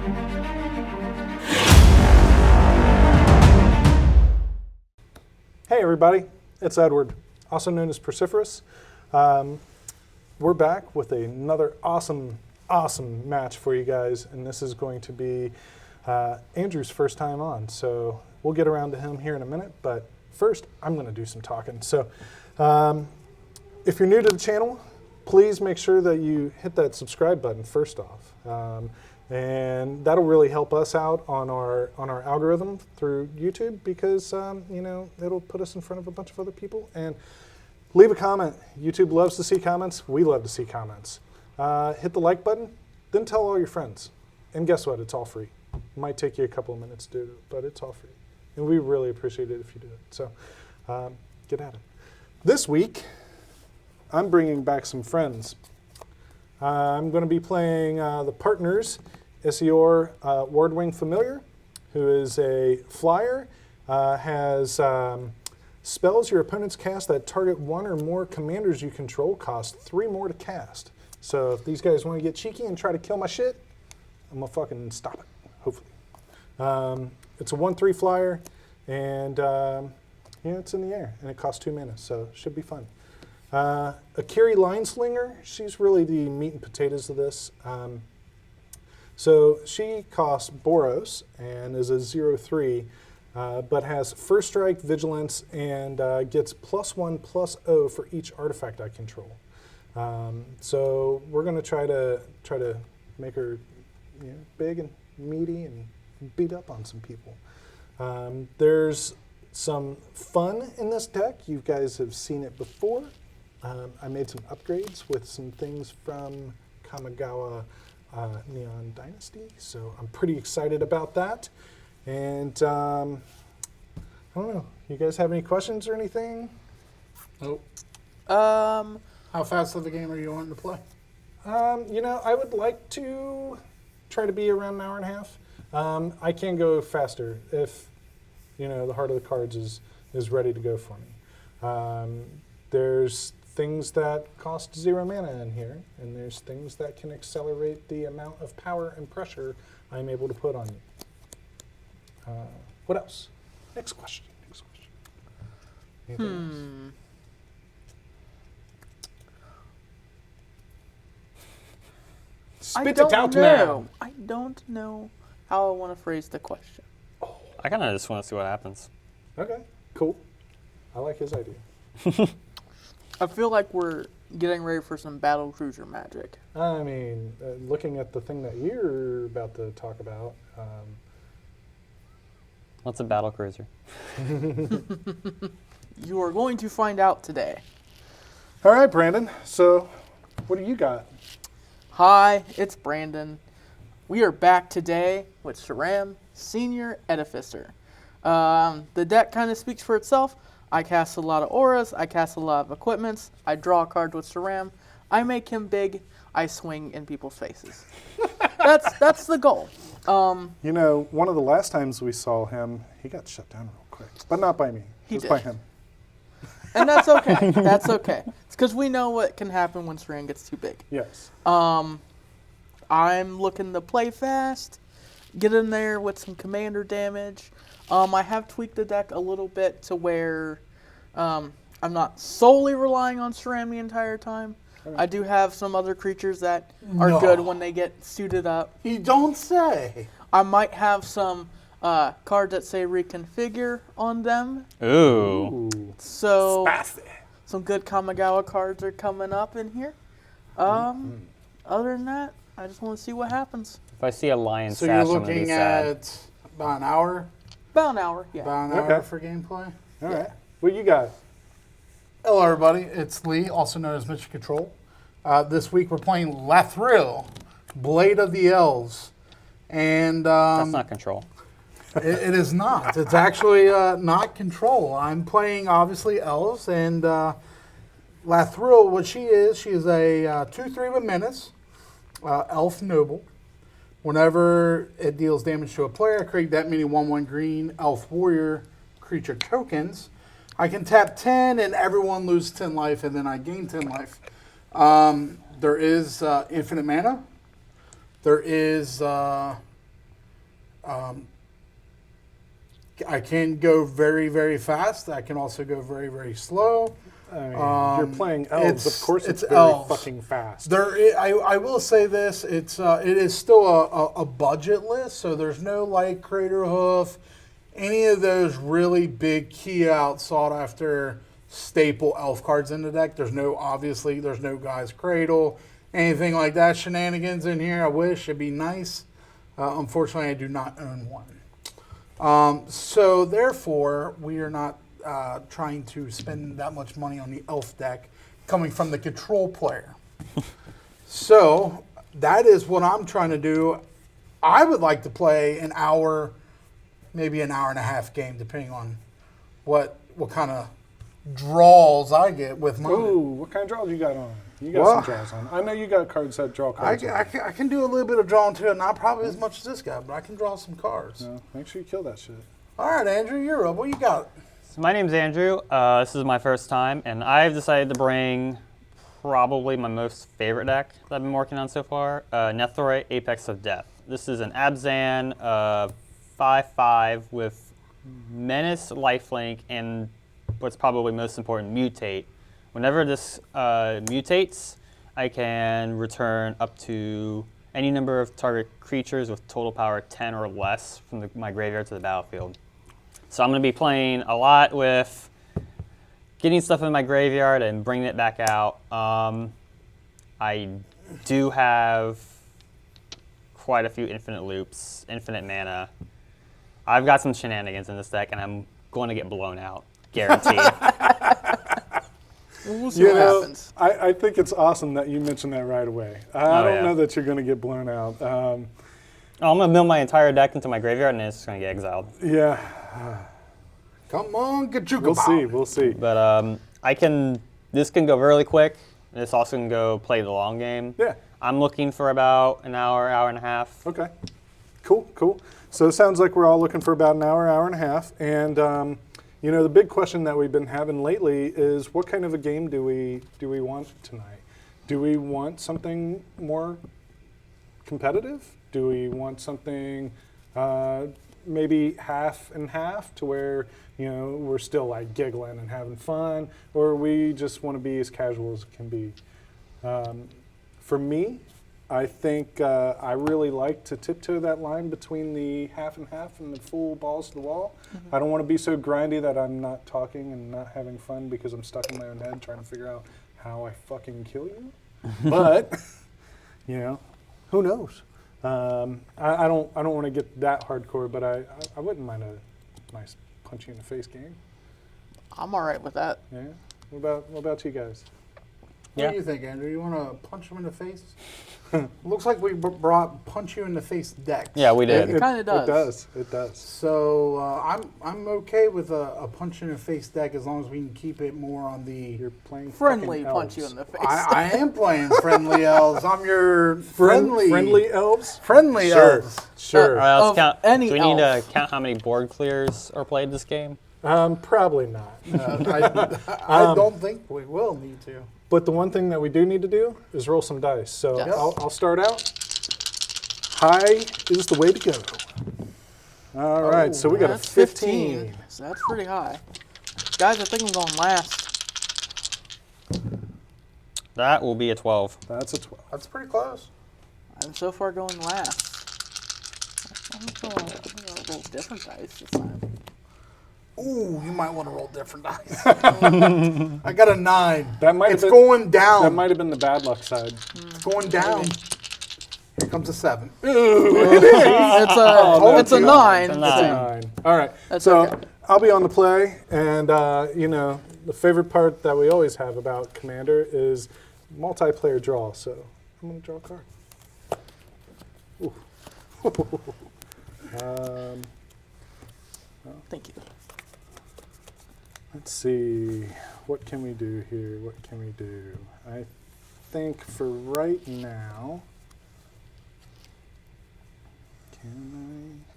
Hey everybody, it's Edward, also known as Persiferous. We're back with another awesome match for you guys, and this is going to be Andrew's first time on, so we'll get around to him here in a minute, but first I'm going to do some talking. So if you're new to the channel, please make sure that you hit that subscribe button first off. And that'll really help us out on our algorithm through YouTube because you know, it'll put us in front of a bunch of other people. And leave a comment. YouTube loves to see comments. We love to see comments. Hit the like button, then tell all your friends. And guess what? It's all free. It might take you a couple of minutes to do it, but it's all free. And we really appreciate it if you do it. So get at it. This week, I'm bringing back some friends. I'm going to be playing the partners, Esior Wardwing Familiar, who is a flyer, has spells your opponents cast that target one or more commanders you control cost 3 more to cast. So if these guys want to get cheeky and try to kill my shit, I'm going to fucking stop it, hopefully. It's a 1/3 flyer, and yeah, it's in the air, and it costs 2 mana, so it should be fun. Akiri Line-Slinger, she's really the meat and potatoes of this. So she costs Boros and is a 0/3, but has First Strike, Vigilance, and gets +1/+0 for each artifact I control. So we're going to try to make her, you know, big and meaty and beat up on some people. There's some fun in this deck. You guys have seen it before. I made some upgrades with some things from Kamigawa Neon Dynasty, so I'm pretty excited about that. And I don't know, you guys have any questions or anything? Nope. How fast of a game are you wanting to play? You know, I would like to try to be around an hour and a half. I can go faster if, you know, the heart of the cards is ready to go for me. There's things that cost 0 mana in here, and there's things that can accelerate the amount of power and pressure I'm able to put on you. What else? Next question. Anything else? Spit it out now. I don't know how I want to phrase the question. Oh. I kind of just want to see what happens. Okay, cool. I like his idea. I feel like we're getting ready for some battle cruiser magic. I mean, looking at the thing that you're about to talk about. What's a battle cruiser? You are going to find out today. All right, Brandon. So, what do you got? Hi, it's Brandon. We are back today with Sram, Senior Edificer. The deck kind of speaks for itself. I cast a lot of auras, I cast a lot of equipments, I draw a card with Sram, I make him big, I swing in people's faces. That's the goal. You know, one of the last times we saw him, he got shut down real quick. But not by me. It was by him. And that's okay. That's okay. It's because we know what can happen when Sram gets too big. Yes. I'm looking to play fast, get in there with some commander damage. I have tweaked the deck a little bit to where I'm not solely relying on Sram the entire time. Right. I do have some other creatures that are good when they get suited up. You don't say. I might have some cards that say reconfigure on them. Ooh. So Spicy. some good Kamigawa cards are coming up in here. Other than that, I just want to see what happens. If I see a lion So sash, you're I'm gonna be looking sad. at about an hour? About an hour, yeah. About an hour for gameplay? All right. What you got? Hello, everybody. It's Lee, also known as Mission Control. This week we're playing Lathril, Blade of the Elves. And That's not control. it is not. It's actually not control. I'm playing, obviously, Elves. And Lathril, what she is a 2/3 with Menace, Elf Noble. Whenever it deals damage to a player, I create that many 1/1 green Elf Warrior creature tokens. I can tap 10 and everyone loses 10 life, and then I gain 10 life. There is infinite mana. There is I can go very, very fast. I can also go very, very slow. I mean, you're playing elves. Of course, it's very elves. fucking fast. I will say this: it is still a budget list, so there's no like Crater Hoof, any of those really big key out sought after staple elf cards in the deck. There's no Guy's Cradle, anything like that shenanigans in here. I wish it'd be nice. Unfortunately, I do not own one. So therefore, we are not trying to spend that much money on the elf deck coming from the control player. So that is what I'm trying to do. I would like to play an hour, maybe an hour and a half game, depending on what kind of draws I get with mine. Ooh, what kind of draws you got on? You got some draws on. I know you got cards that draw cards. I can do a little bit of drawing too, not probably as much as this guy, but I can draw some cards. No, make sure you kill that shit. All right, Andrew, you're up. What you got? So my name's Andrew. This is my first time, and I've decided to bring probably my most favorite deck that I've been working on so far, Nethroi, Apex of Death. This is an Abzan 5/5 with Menace, Lifelink, and what's probably most important, Mutate. Whenever this mutates, I can return up to any number of target creatures with total power 10 or less from my graveyard to the battlefield. So I'm going to be playing a lot with getting stuff in my graveyard and bringing it back out. I do have quite a few infinite loops, infinite mana. I've got some shenanigans in this deck, and I'm going to get blown out, guaranteed. We'll see what happens. I think it's awesome that you mentioned that right away. I don't know that you're going to get blown out. I'm going to mill my entire deck into my graveyard, and it's just going to get exiled. Yeah. Come on, Gajuka. We'll see. But this can go really quick. This also can go play the long game. Yeah. I'm looking for about an hour, hour and a half. Okay. Cool. So it sounds like we're all looking for about an hour, hour and a half. And, the big question that we've been having lately is what kind of a game do we want tonight? Do we want something more competitive? Do we want something maybe half and half to where, we're still like giggling and having fun, or we just want to be as casual as it can be? For me, I think I really like to tiptoe that line between the half and half and the full balls to the wall. Mm-hmm. I don't want to be so grindy that I'm not talking and not having fun because I'm stuck in my own head trying to figure out how I fucking kill you. But, who knows? I don't want to get that hardcore, but I wouldn't mind a nice punch you in the face game. I'm all right with that. Yeah. What about you guys? What do you think, Andrew? You want to punch him in the face? Looks like we brought punch you in the face decks. Yeah, we did. It kind of does. It does. So I'm okay with a punch in the face deck as long as we can keep it more on the You're playing friendly fucking punch elves. you in the face. I am playing friendly elves. I'm your friendly elves. friendly elves. Sure. All right, let's Of count. any Do we need to elf. count how many board clears are played this game? Probably not. I don't think we will need to. But the one thing that we do need to do is roll some dice. So Yes. I'll start out. High is the way to go. All right, so we got a That's 15. So that's pretty high. Guys, I think I'm going last. That will be a 12. That's a 12. That's pretty close. I'm so far going last. I'm going to roll different dice this time. Ooh, you might want to roll different dice. I got a 9. That might have It's been- going down. That might have been the bad luck side. It's going down. Here comes a 7. It's a 9. It's a 9. That's a 9. All right. That's so okay. I'll be on the play, and the favorite part that we always have about Commander is multiplayer draw. So I'm going to draw a card. Ooh. Thank you. Let's see. What can we do here? What can we do? I think for right now,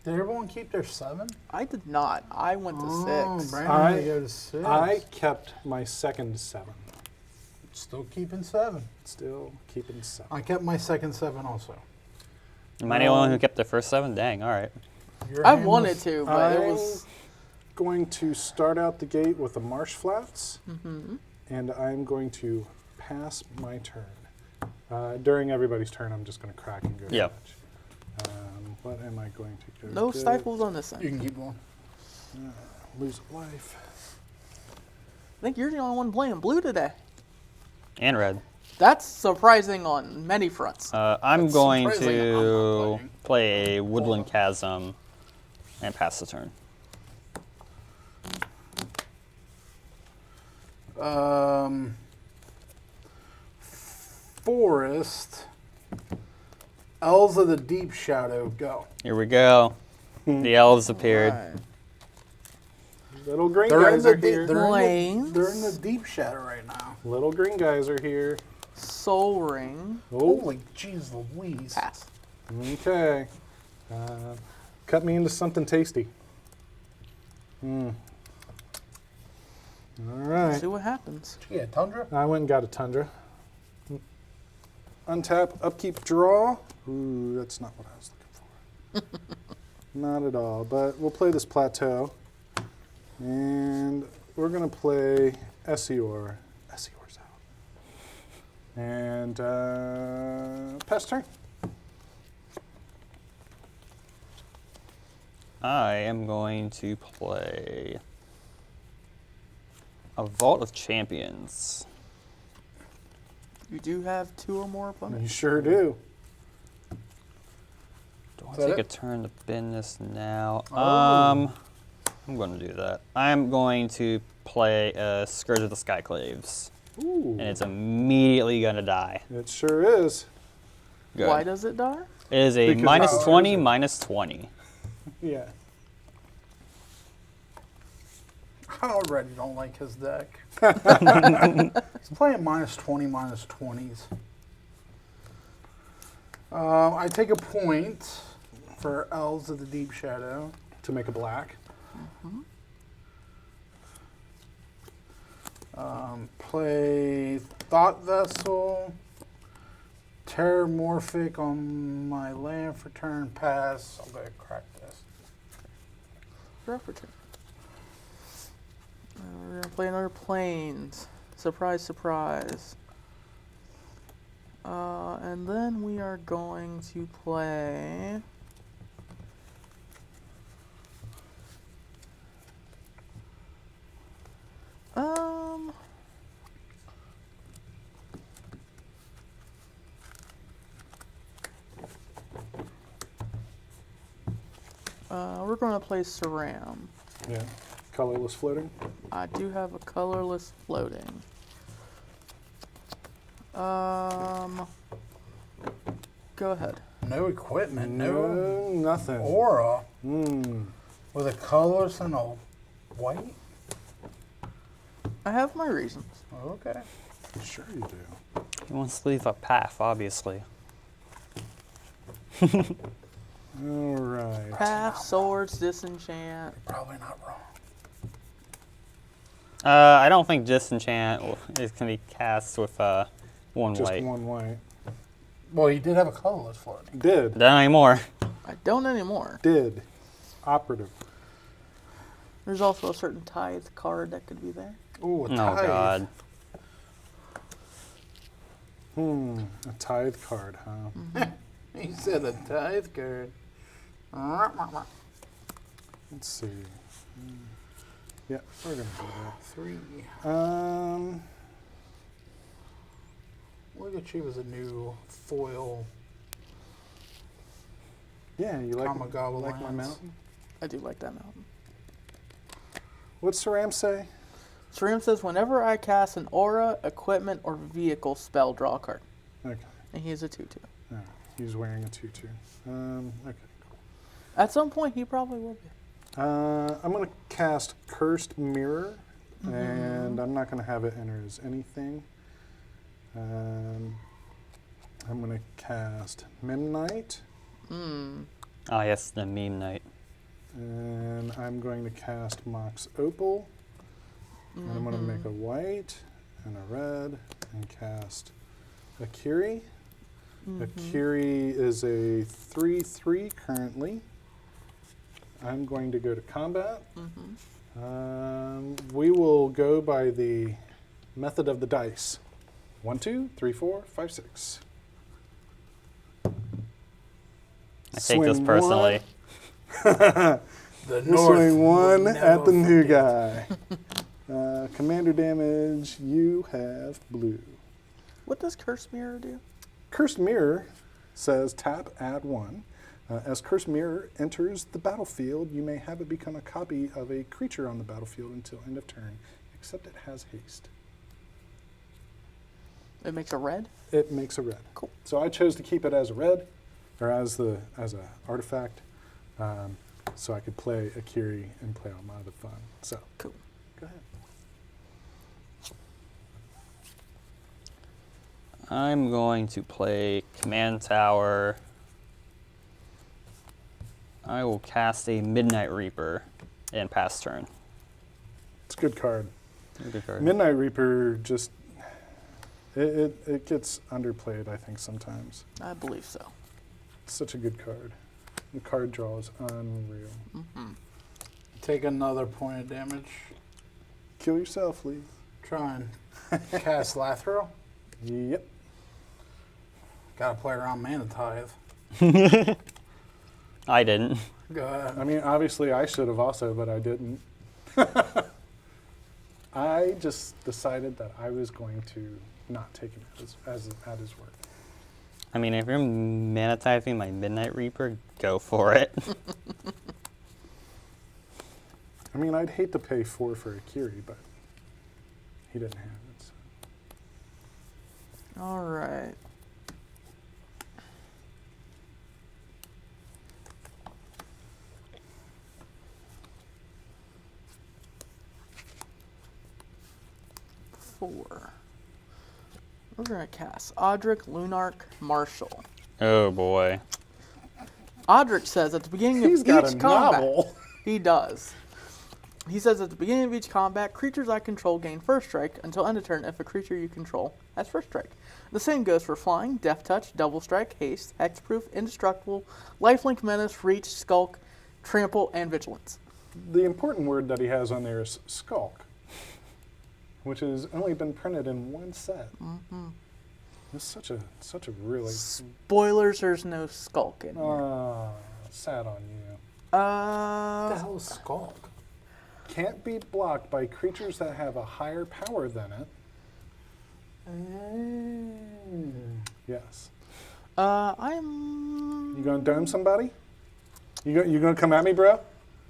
Did everyone keep their 7? I did not. I went to 6. Brandon had to go to 6. I kept my second 7. Still keeping 7. Still keeping 7. I kept my second 7 also. Am I the only one who kept the first 7? Dang, all right. Your I hand wanted was- to, but it I'm was. going to start out the gate with the marsh flats, Mm-hmm. and I'm going to pass my turn. During everybody's turn, I'm just going to crack and go. Yep. Damage. What am I going to go? No get? stifles on this You end. can keep going. Lose a life. I think you're the only one playing blue today. And red. That's surprising on many fronts. I'm That's going surprising I'm not to playing. play a Woodland Chasm and pass the turn. Forest. Elves of the Deep Shadow, go. Here we go. The elves appeared. Right. Little green They're in guys the are here. they're in the Deep Shadow right now. Little green guys are here. Soul Ring. Oh, Holy jeez Louise. Pass. okay. Cut me into something tasty. All right. See what happens. Yeah, Tundra. I went and got a Tundra. Untap, upkeep, draw. Ooh, that's not what I was looking for. Not at all, but we'll play this plateau. And we're going to play Esior. Esior's out. And pass turn. I am going to play a Vault of Champions. You do have 2 or more You opponents. sure do. Do I Is that take a it? turn to bin this now? Oh. I'm going to do that. I'm going to play Scourge of the Skyclaves, Ooh, and it's immediately going to die. it sure is. Good. Why does it die? It is a Because minus powers 20, are- minus 20. Yeah. I already don't like his deck. He's playing minus 20, minus 20s. I take a point for Elves of the Deep Shadow. To make a black. Play Thought Vessel. Terramorphic on my land for turn pass. I'm going to crack this. Repertoire. We're going to play another Plains. Surprise, surprise. And then we are going to play... we're going to play Sram. Yeah. Colorless floating. I do have a colorless floating. Go ahead. No equipment, No, nothing. aura Mm. with a colorless and a white. I have my reasons. Okay. Sure you do. He wants to leave a path, obviously. All right. Path, swords, disenchant. Probably not wrong. I don't think Disenchant is going to be cast with one Just white. one white. Well, he did have a colorless floating. Did. Not anymore. I don't anymore. Did. Operative. There's also a certain tithe card that could be there. Ooh, a Oh, tithe. God. A tithe card, huh? He said a tithe card. Let's see. Yeah, we're gonna do 3. that. Look at you as a new foil. Yeah, you like Kamigawa like my lands. mountain? I do like that mountain. What's Sram say? Sram says, whenever I cast an aura, equipment, or vehicle spell, draw a card. Okay. And he is a 2-2. Oh, he's wearing a tutu. Okay. At some point, he probably will be. I'm gonna cast Cursed Mirror, and I'm not gonna have it enter as anything. I'm gonna cast Midnight, Ah, yes, the meme night. and I'm going to cast Mox Opal. And I'm gonna make a white and a red and cast Akiri. Akiri is a 3/3 currently. I'm going to go to combat. We will go by the method of the dice. 1, 2, 3, 4, 5, 6. I take this personally. The We'll swing will 1 never at the new forget. guy. Commander damage, you have blue. What does Curse Mirror do? Cursed Mirror says tap, add 1. As Cursed Mirror enters the battlefield, you may have it become a copy of a creature on the battlefield until end of turn, except it has haste. It makes a red? It makes a red. Cool. So I chose to keep it as a red, or as a artifact, so I could play Akiri and play all my other fun. So Cool. go ahead. I'm going to play Command Tower. I will cast a Midnight Reaper and pass turn. It's a good card. Good card. Midnight Reaper just it gets underplayed, I think, sometimes. I believe so. It's such a good card. The card draw is unreal. Take another point of damage. Kill yourself, Lee. Try and cast Lathril. Yep. Gotta play around Mana Tithe. I didn't. Go ahead. I mean, obviously I should have also, but I didn't. I just decided that I was going to not take him at his word. I mean, if you're manatizing my Midnight Reaper, go for it. I mean, I'd hate to pay 4 for Akiri, but he didn't have it. So. All right. Four. We're gonna cast Audric, Lunark, Marshall. Oh boy. Audric says at the beginning He's of got each a combat, novel. he does. He says at the beginning of each combat, creatures I control gain first strike until end of turn if a creature you control has first strike. The same goes for flying, death touch, double strike, haste, hexproof, indestructible, lifelink menace, reach, skulk, trample, and vigilance. The important word that he has on there is skulk, which has only been printed in one set. It's such a really Spoilers, there's no skulk in here. sad on you. What the hell is Skulk? Can't be blocked by creatures that have a higher power than it. Yes. I'm You gonna dome somebody? You gonna come at me, bro?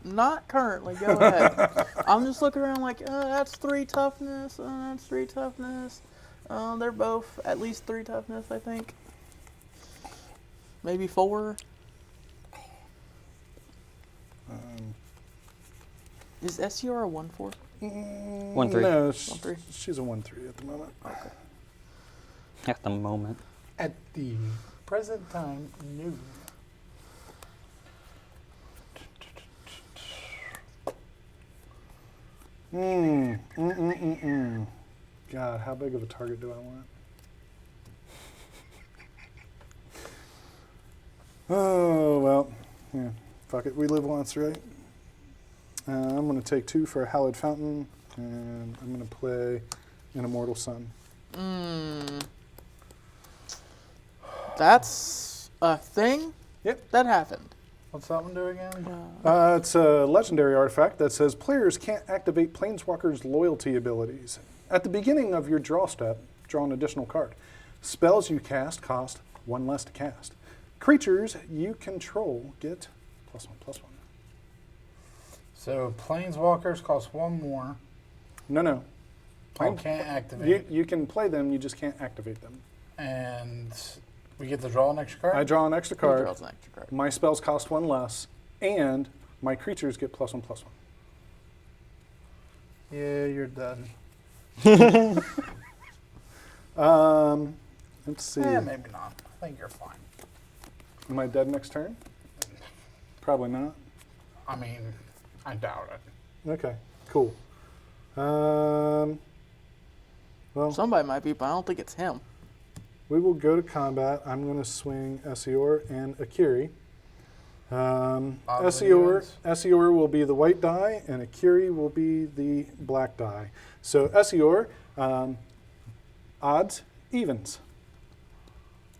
not currently. Go ahead. I'm just looking around like, that's 3 toughness, that's 3 toughness. They're both at least 3 toughness, I think. Maybe 4. Is Esior a 1/4? 1/3. No, 1/3. she's a 1/3 at the moment. At the moment. At the present time, no. God, how big of a target do I want? Oh, well, yeah, fuck it. We live once, right? I'm going to take 2 for a Hallowed Fountain, and I'm going to play an Immortal Sun. That's a thing? Yep. That happened. What's that one do again? It's a legendary artifact that says players can't activate Planeswalker's loyalty abilities. At the beginning of your draw step, draw an additional card. Spells you cast cost 1 less to cast. Creatures you control get +1/+1. So Planeswalkers cost 1 more. No. I can't activate. You can play them, you just can't activate them. And we get to draw an extra card? I draw an extra Who card. draws an extra card? My spells cost 1 less, and my creatures get +1/+1. Yeah, you're done. Let's see. Yeah, maybe not. I think you're fine. Am I dead next turn? Probably not. I mean, I doubt it. Okay, cool. Well, Somebody might be, but I don't think it's him. we will go to combat. I'm going to swing Esior and Akiri. Esior will be the white die, and Akiri will be the black die. So Esior, odds, evens.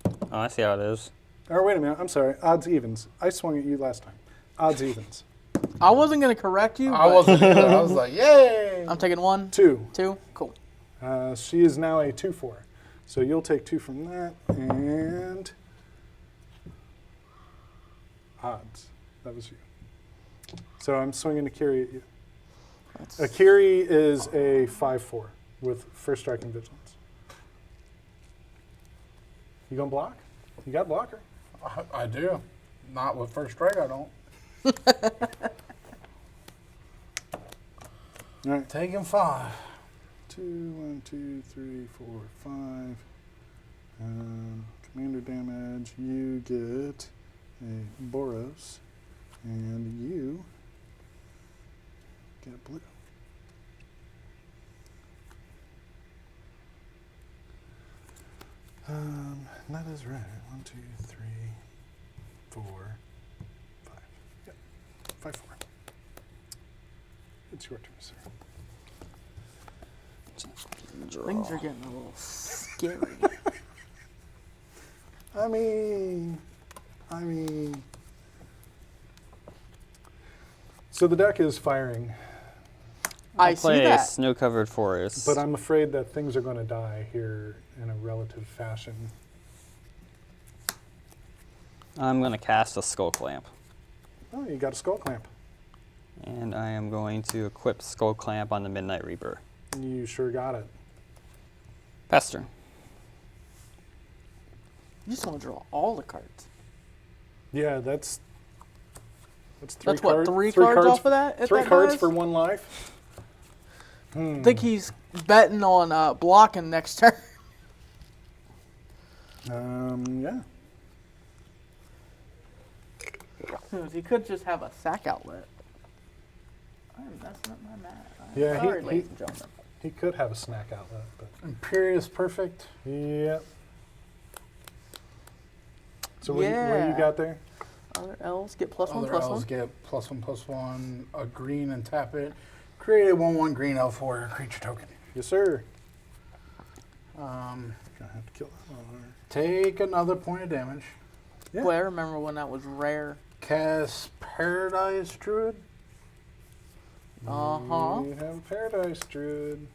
Oh, I see how it is. Or wait a minute, I'm sorry, odds, evens. I swung at you last time. Odds, evens. I wasn't going to correct you. I but wasn't either. I was like, yay! I'm taking 1. 2. 2? Cool. She is now a 2-4. So you'll take 2 from that, and odds. That was you. So I'm swinging Akiri at you. Akiri is a 5-4 with first strike and vigilance. You gonna block? You got blocker. I do. Not with first strike, I don't. All right. Taking 5. 2, 1, 2, 3, 4, 5. Commander damage. You get a Boros, and you get blue. That is right. 1, 2, 3, 4, 5. Yep. 5, 4. It's your turn, sir. Things are getting a little scary. I mean. So the deck is firing, I Play see a that. snow-covered forest. but I'm afraid that things are going to die here in a relative fashion. I'm going to cast a Skull Clamp. Oh, you got a skull clamp. And I am going to equip Skull Clamp on the Midnight Reaper. You sure got it. Pester. You just want to draw all the cards. Yeah, that's 3 That's cards. what, 3 cards off of that? If 3 that cards dies? for 1 life. I think he's betting on blocking next turn. Yeah. He could just have a sack outlet. I'm messing up my math. Yeah, Sorry, he- ladies and gentlemen. He could have a snack outlet, but Imperious Perfect. yeah. So what, what do you Yeah. got there? Other elves get +1, Other +1. elves get +1/+1, a green and tap it. Create a 1/1 green elf warrior creature token. Yes, sir. Um, Gonna have to kill that one. take another point of damage. Yeah. Boy, I remember when that was rare. Cast Paradise Druid. Uh-huh. You have a Paradise Druid.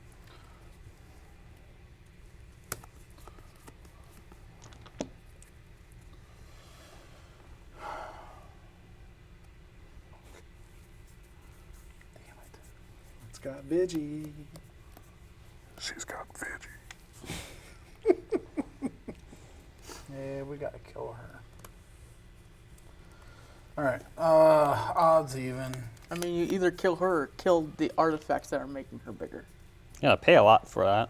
It's got Vigi. She's got Vigi. Yeah, we gotta kill her. Alright, odds even. I mean, you either kill her or kill the artifacts that are making her bigger. You gotta pay a lot for that.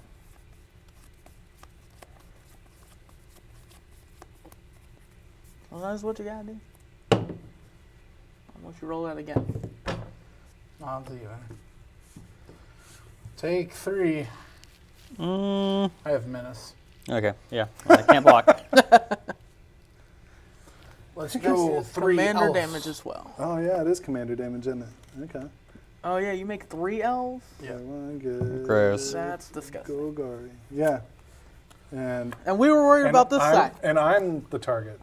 Well, that's what you gotta do. Once you roll that again. Odds even. Take 3. I have menace. Okay, yeah. I can't block. Let's go 3 Commander elf. damage as well. Oh, yeah, it is commander damage, isn't it? Okay. Oh, yeah, you make 3 elves? Yeah. One good. Gross. That's disgusting. Golgari. Yeah. And And we were worried about this I'm, sack. and I'm the target.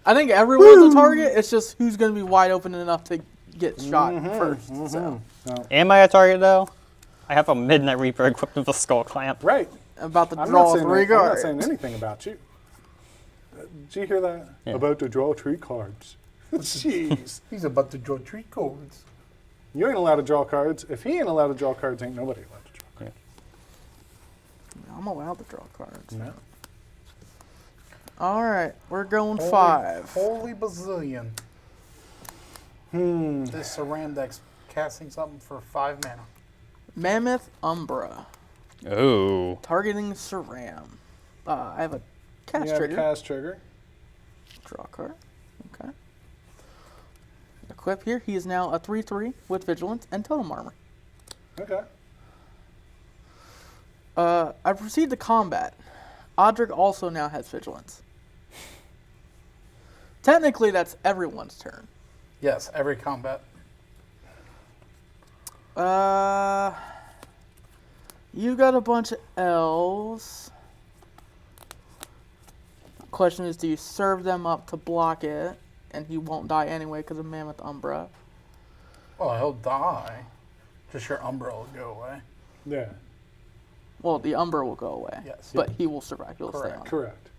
I think everyone's a target. It's just who's going to be wide open enough to get shot first. So, No. Am I a target, though? I have a Midnight Reaper equipped with a Skull Clamp. Right. about to I'm draw not, saying 3 that, I'm not cards. saying anything about you. Did you hear that? Yeah. About to draw 3 cards. Jeez. He's about to draw 3 cards. You ain't allowed to draw cards. If he ain't allowed to draw cards, ain't nobody allowed to draw cards. I'm allowed to draw cards. No. All right, we're going Holy- 5. Holy bazillion. This Sram deck's casting something for 5 mana. Mammoth Umbra, Oh. targeting Sram. I have a cast You have a trigger. cast trigger. Draw a card. Okay. Equip here. He is now a 3/3 with Vigilance and Totem Armor. Okay. I proceed to combat. Odric also now has Vigilance. Technically, that's everyone's turn. Yes, every combat. You got a bunch of elves. Question is, do you serve them up to block it, and he won't die anyway because of Mammoth Umbra? Oh, he'll die. Just your Umbra will go away. Yeah. Well, the Umbra will go away. Yes. But he will survive. He'll stay on. Correct.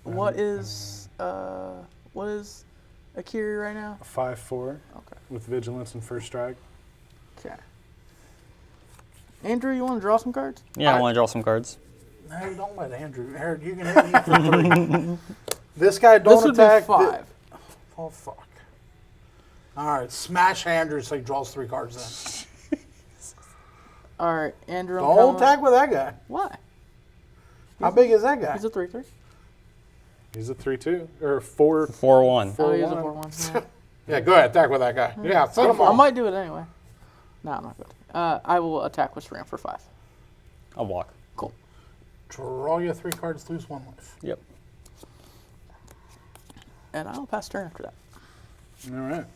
What is Akiri right now? 5/4 Okay. with vigilance and first strike. Okay. Andrew, you want to draw some cards? Yeah, I want to draw some cards. No, don't let Andrew. Eric, you can hit me for 3. This guy don't This would attack. be 5. Oh, fuck. All right, smash Andrew so he draws 3 cards then. All right, Andrew. I'm Don't coming- attack with that guy. Why? How big is that guy? He's a 3/3. He's a 3/2 or 4. 4/1. Oh, he is a 4/1. 4/1. Yeah, go ahead, attack with that guy. Yeah, set him I off. might do it anyway. No, I'm not good. I will attack with Sram for 5. I'll walk. Cool. Draw your 3 cards, lose 1 life. Yep. And I'll pass turn after that. All right.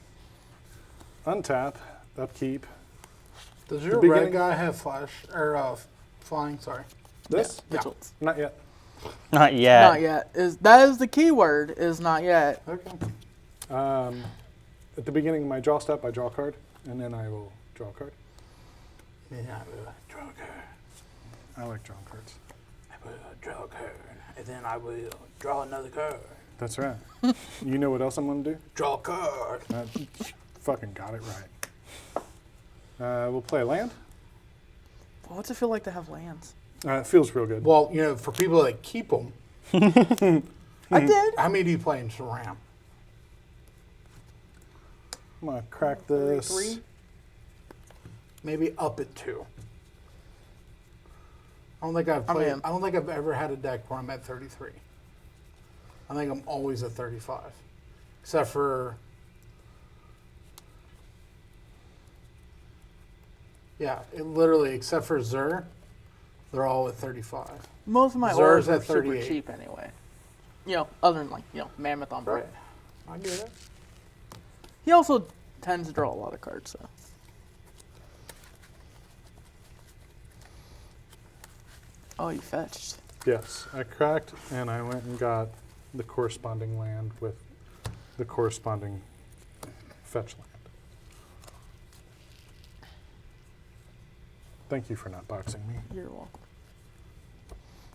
Untap, upkeep. Does your beginning- red guy have flash or flying? Sorry. This? Yeah. Vigilance. Not yet. Not yet. Not yet. That is the key word, is not yet. Okay. At the beginning of my draw step, I draw a card, and then I will draw a card. Yeah, I will draw a card. I like drawing cards. I will draw a card, and then I will draw another card. That's right. You know what else I'm going to do? Draw a card. Fucking got it right. We'll play a land. What's it feel like to have lands? It feels real good. Well, you know, for people that keep them, I did. how many do you play in Sram? I'm going to crack this. 3. Maybe up at 2. I don't think I've played. in. I don't think I've ever had a deck where I'm at 33. I think I'm always at 35, except for. Yeah, it literally, except for Zur, they're all at 35. Most of my Zer's orders are at super 38. cheap anyway. Other than Mammoth Umbra. Right. I get it. He also tends to draw a lot of cards, so. Oh, you fetched. Yes, I cracked, and I went and got the corresponding land with the corresponding fetch land. Thank you for not boxing me. You're welcome.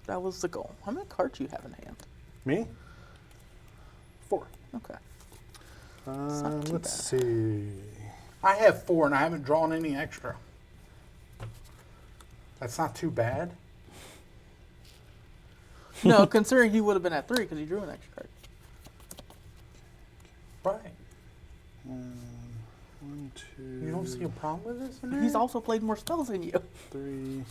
That was the goal. How many cards do you have in hand? Me? 4. Okay. not too Let's bad. see. I have 4 and I haven't drawn any extra. That's not too bad. No, considering he would have been at 3 because he drew an extra card. Right. 1, 2. You don't see a problem with this? In He's there? also played more spells than you. 3.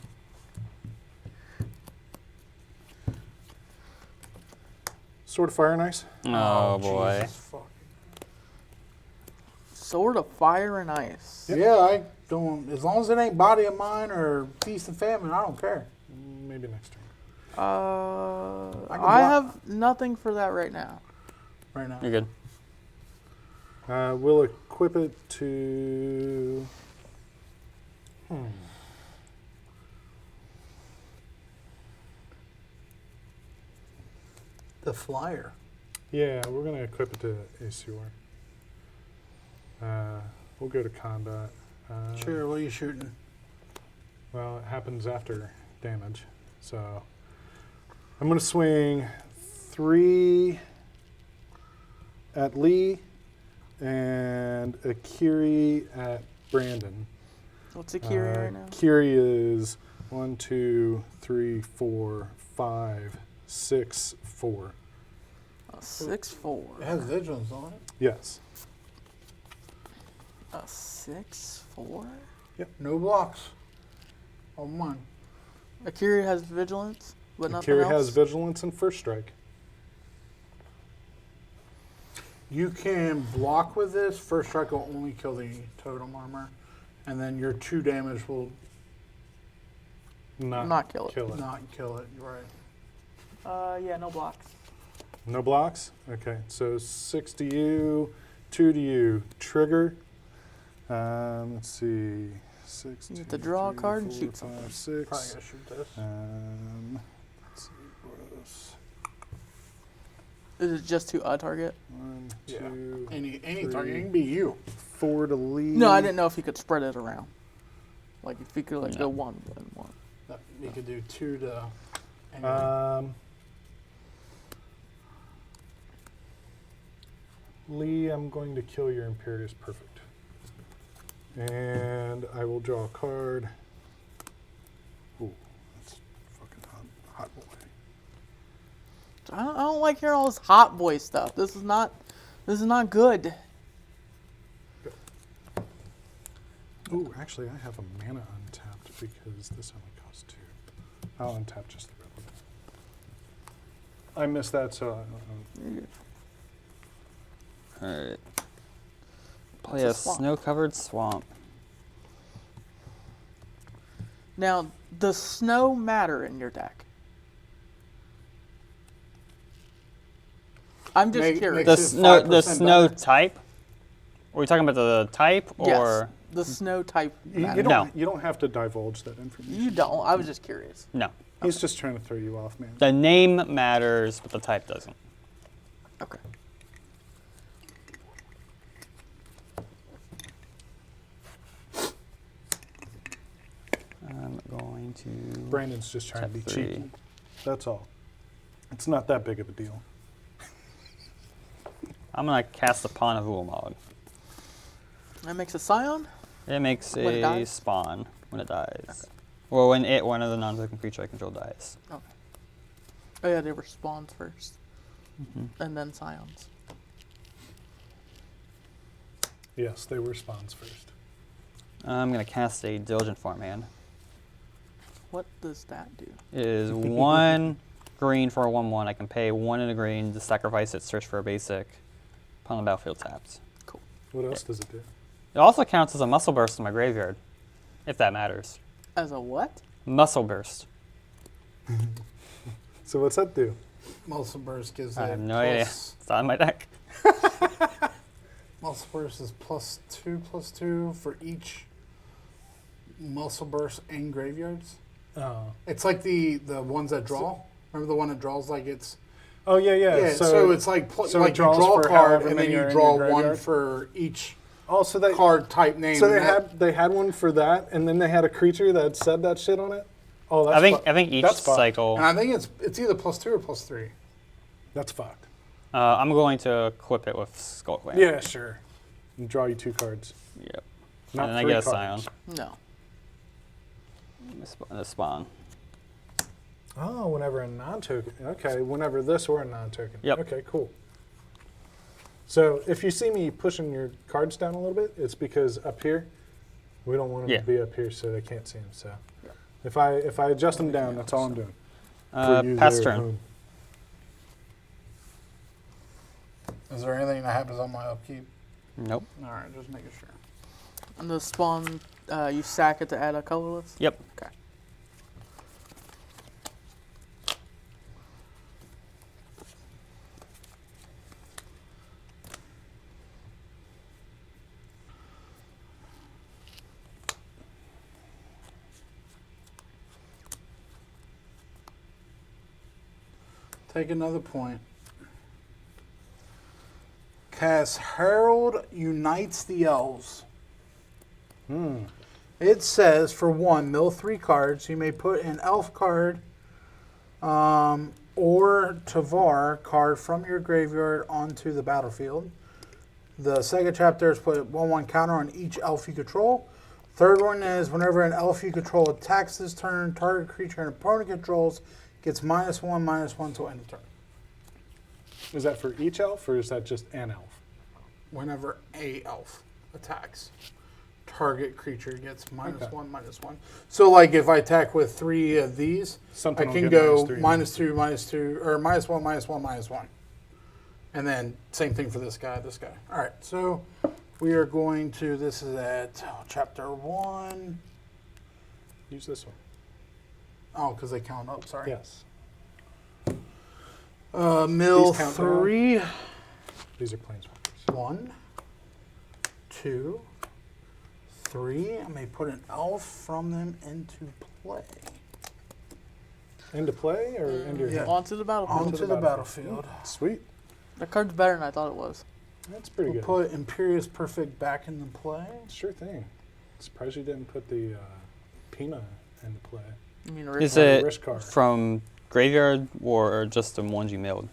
Sword of Fire and Ice. Oh, boy. Jesus fuck. Sword of Fire and Ice. Yeah, I don't. As long as it ain't Body of Mine or Feast and Famine, I don't care. Maybe next turn. I block. have nothing for that right now. Right now. You're good. We'll equip it to. The Flyer. Yeah, we're going to equip it to Esior. We'll go to combat. Sure, what are you shooting? Well, it happens after damage. So I'm going to swing 3 at Lee and Akiri at Brandon. What's Akiri right now? Kiri is 1, 2, 3, 4, 5, 6, 4. A 6/4. It has Vigilance on it. Yes. A 6/4. No blocks. Oh, mine. Akiri has Vigilance, but nothing Kiri else. has Vigilance and First Strike. You can block with this. First strike will only kill the totem armor. And then your 2 damage will Not kill it. Kill it. Not kill it. You're right. Yeah, no blocks. No blocks? Okay, so 6 to you, 2 to you. Trigger. Let's see. 6, You 2, get to draw a 3, card and 4, shoot 5, something. 6. Probably gonna shoot this. Let's see. Gross. Is it just to a target? 1, Yeah. 2, Any three. target. It can be you. 4 to lead. No, I didn't know if you could spread it around. Like if you could like No. go one and one. You could do 2 to. Anyway. Lee, I'm going to kill your Imperious Perfect. And I will draw a card. Ooh, that's fucking hot boy. I don't like hearing all this hot boy stuff. This is not good. Ooh, actually, I have a mana untapped because this only costs 2. I'll untap just the relevant. I missed that, so Alright. Play It's a a swamp. snow-covered swamp. Now, does snow matter in your deck? I'm just Make- curious. make The it snow, 5% better. type? Are we talking about the type or? Yes, the snow type you matter. don't you don't have to divulge that information. You don't. I was just curious. No. He's just trying to throw you off, man. The name matters, but the type doesn't. Okay. I'm going to. Brandon's just trying to be Tap 3. cheeky. That's all. It's not that big of a deal. I'm gonna cast a Pawn of Ulamog. That makes a scion? It makes When it a dies? spawn when it dies. Well, when one of the non-token creature I control dies. Okay. Oh yeah, they were spawns first. Mm-hmm. And then scions. Yes, they were spawns first. I'm gonna cast a Diligent Farmhand. What does that do? It is 1 green for a 1/1. I can pay 1 in a green to sacrifice it, search for a basic. Upon the battlefield tapped. Cool. What else does it do? It also counts as a Muscle Burst in my graveyard, if that matters. As a what? Muscle Burst. So what's that do? Muscle Burst gives I a have no idea. plus- It's not in my deck. Muscle Burst is +2/+2 for each Muscle Burst in graveyards. Oh. It's like the ones that draw. Remember the one that draws like it's. Oh yeah. Yeah, so it's like so like it you draws draw a for card however and then many are you in draw your one graveyard? for each Oh, so they card type name. so and they had one for that, and then they had a creature that said that shit on it. Oh, that's I think each that's fucked. cycle. and I think it's either +2 or +3. That's fucked. I'm going to equip it with Skull Clan. Yeah, sure. And draw you 2 cards. Yep. Not and then I 3 get a cards. Scion. No. The spawn. Oh, whenever a non-token. Okay, whenever this or a non-token. Yep. Okay, cool. So if you see me pushing your cards down a little bit, it's because up here, we don't want them Yeah. to be up here so they can't see them. So if I adjust them down, that's all I'm doing. Pass there at turn. home. Is there anything that happens on my upkeep? Nope. All right, just making sure. And the spawn, you sack it to add a colorless? Yep. Okay. Take another point. Cast Herald Unites the Elves. It says for 1, mill 3 cards. You may put an elf card or Tavar card from your graveyard onto the battlefield. The second chapter is put 1/1 counter on each elf you control. Third one is whenever an elf you control attacks this turn, target creature an opponent controls gets -1/-1 till end of turn. Is that for each elf, or is that just an elf? Whenever a elf attacks, target creature gets -1/-1. So, like if I attack with 3 of these, Something I will can get go -3. -2, or -1/-1/-1, and then same thing for this guy. All right, so we are going to. This is at chapter 1. Use this one. Oh, because they count up. Sorry. Yes. Mill These count 3. These are planeswalkers. 1, 2, 3. I may put an elf from them into play. Into play or into your Yeah. hand? Onto the battlefield. Onto the battlefield. Sweet. That card's better than I thought it was. That's pretty We'll good. put Imperious Perfect back into play. Sure thing. Surprised you didn't put the Pima into play. I mean, Is originally. it Risk card. from graveyard or just the ones you milled?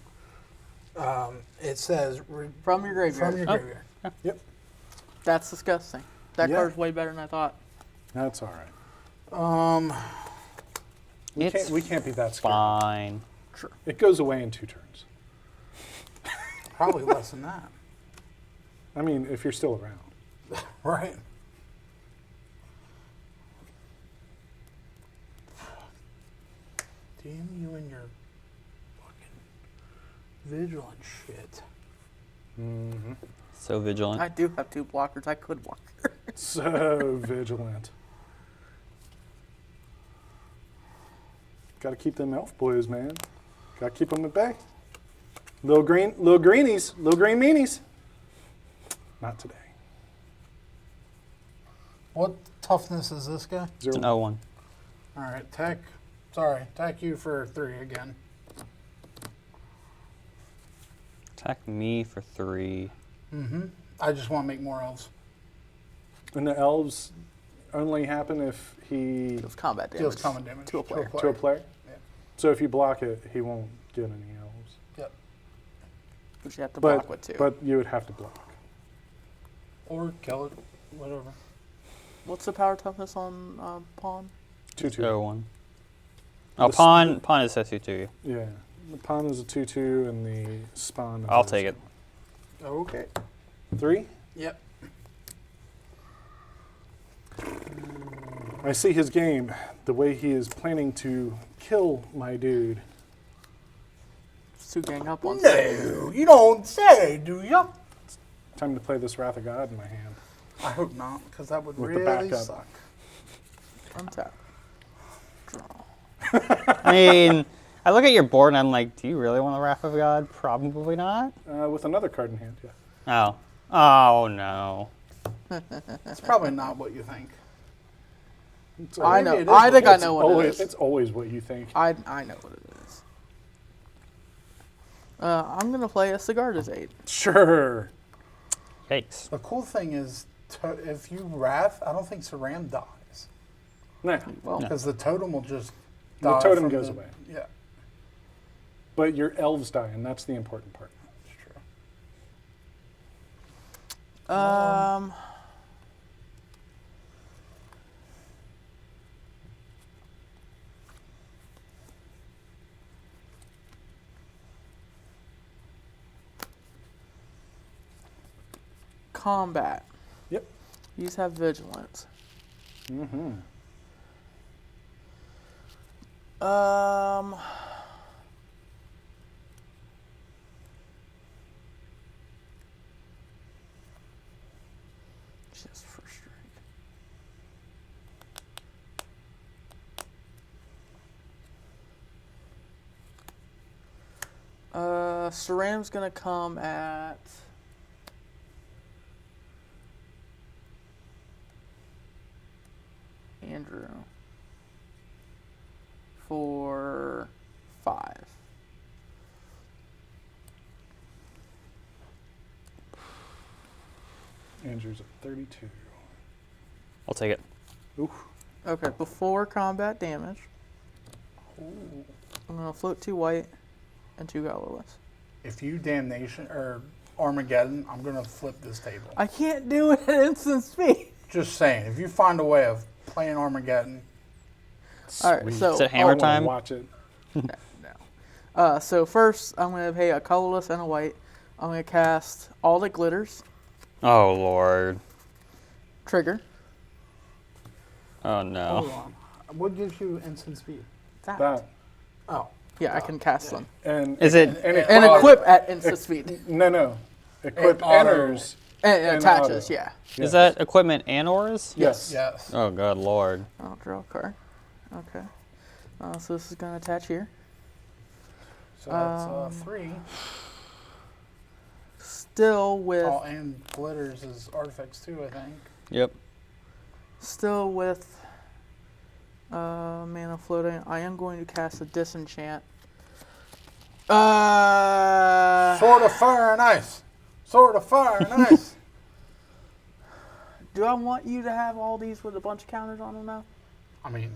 It says From your graveyard. from your Oh. graveyard. Yep. That's disgusting. That Yeah. card's way better than I thought. That's all right. It's We can't be that scared. fine. Sure. It goes away in 2 turns. Probably less than that. I mean, if you're still around. Right. Damn you and your fucking vigilant shit. Mm-hmm. So vigilant. I do have 2 blockers. I could block her. So vigilant. Got to keep them elf boys, man. Got to keep them at bay. Little greenies, little green meanies. Not today. What toughness is this guy? It's an 0. 0-1. All right, tech. Sorry, tech you for 3 again. Attack me for 3. Mm-hmm. I just want to make more elves. And the elves only happen if he Deals combat damage. Deals common damage to a player. to a player. Yeah. So if you block it, he won't get any elves. Yep. Which you have to But block with 2. but you would have to block. Or kill it, whatever. What's the power toughness on Pawn? 2/2. 0-1. Oh, The pawn is SU to you. Yeah. The pawn is a 2/2 and the spawn is I'll a take it. Okay. 3. Yep. I see his game, the way he is planning to kill my dude. Just to gang up on No, you don't say, do ya? Time to play this Wrath of God in my hand. I hope not, because that would With the really backup. suck. Untap. Draw. I mean, I look at your board and I'm like, do you really want a Wrath of God? Probably not. With another card in hand, yeah. Oh. Oh, no. It's probably not what you think. It's I always- know. it is I what think it I is. know what it always, is. it's always what you think. I know what it is. I'm gonna play a Sigarda's 8. Sure. Yikes. The cool thing is, if you wrath, I don't think Sram dies. Nah, Well, Because the totem will just the die. totem from goes the- away. Yeah, But your elves die, and that's the important part. that's true. Combat. Yep. These have vigilance. Mm-hmm. Just for strike. Saram's gonna come at Andrew for 5. Andrew's at 32. I'll take it. Oof. Okay, before combat damage, I'm gonna float 2 white and 2 colorless. If you damnation or Armageddon, I'm gonna flip this table. I can't do it at instant speed. Just saying, if you find a way of playing Armageddon, All right, Sweet. so Is it I hammer wanna time? Watch it. no. So first, I'm gonna pay a colorless and a white. I'm gonna cast All That Glitters. Oh, Lord. Trigger. Oh, hold no. on. What gives you instant speed? That. Oh, Yeah, I can cast them. And Is it? and And auto- equip at instant speed. No. Equip auto. enters. And it And attaches, auto. yeah. Is that equipment and auras? Yes. yes. Oh, God, Lord. I'll draw a card. Okay. So this is going to attach here. So that's 3. Still with Oh, and glitters is artifacts too, I think. Yep. Still with mana floating. I am going to cast a disenchant. Sword of Fire and Ice. Sword of Fire and Ice. Do I want you to have all these with a bunch of counters on them now? I mean,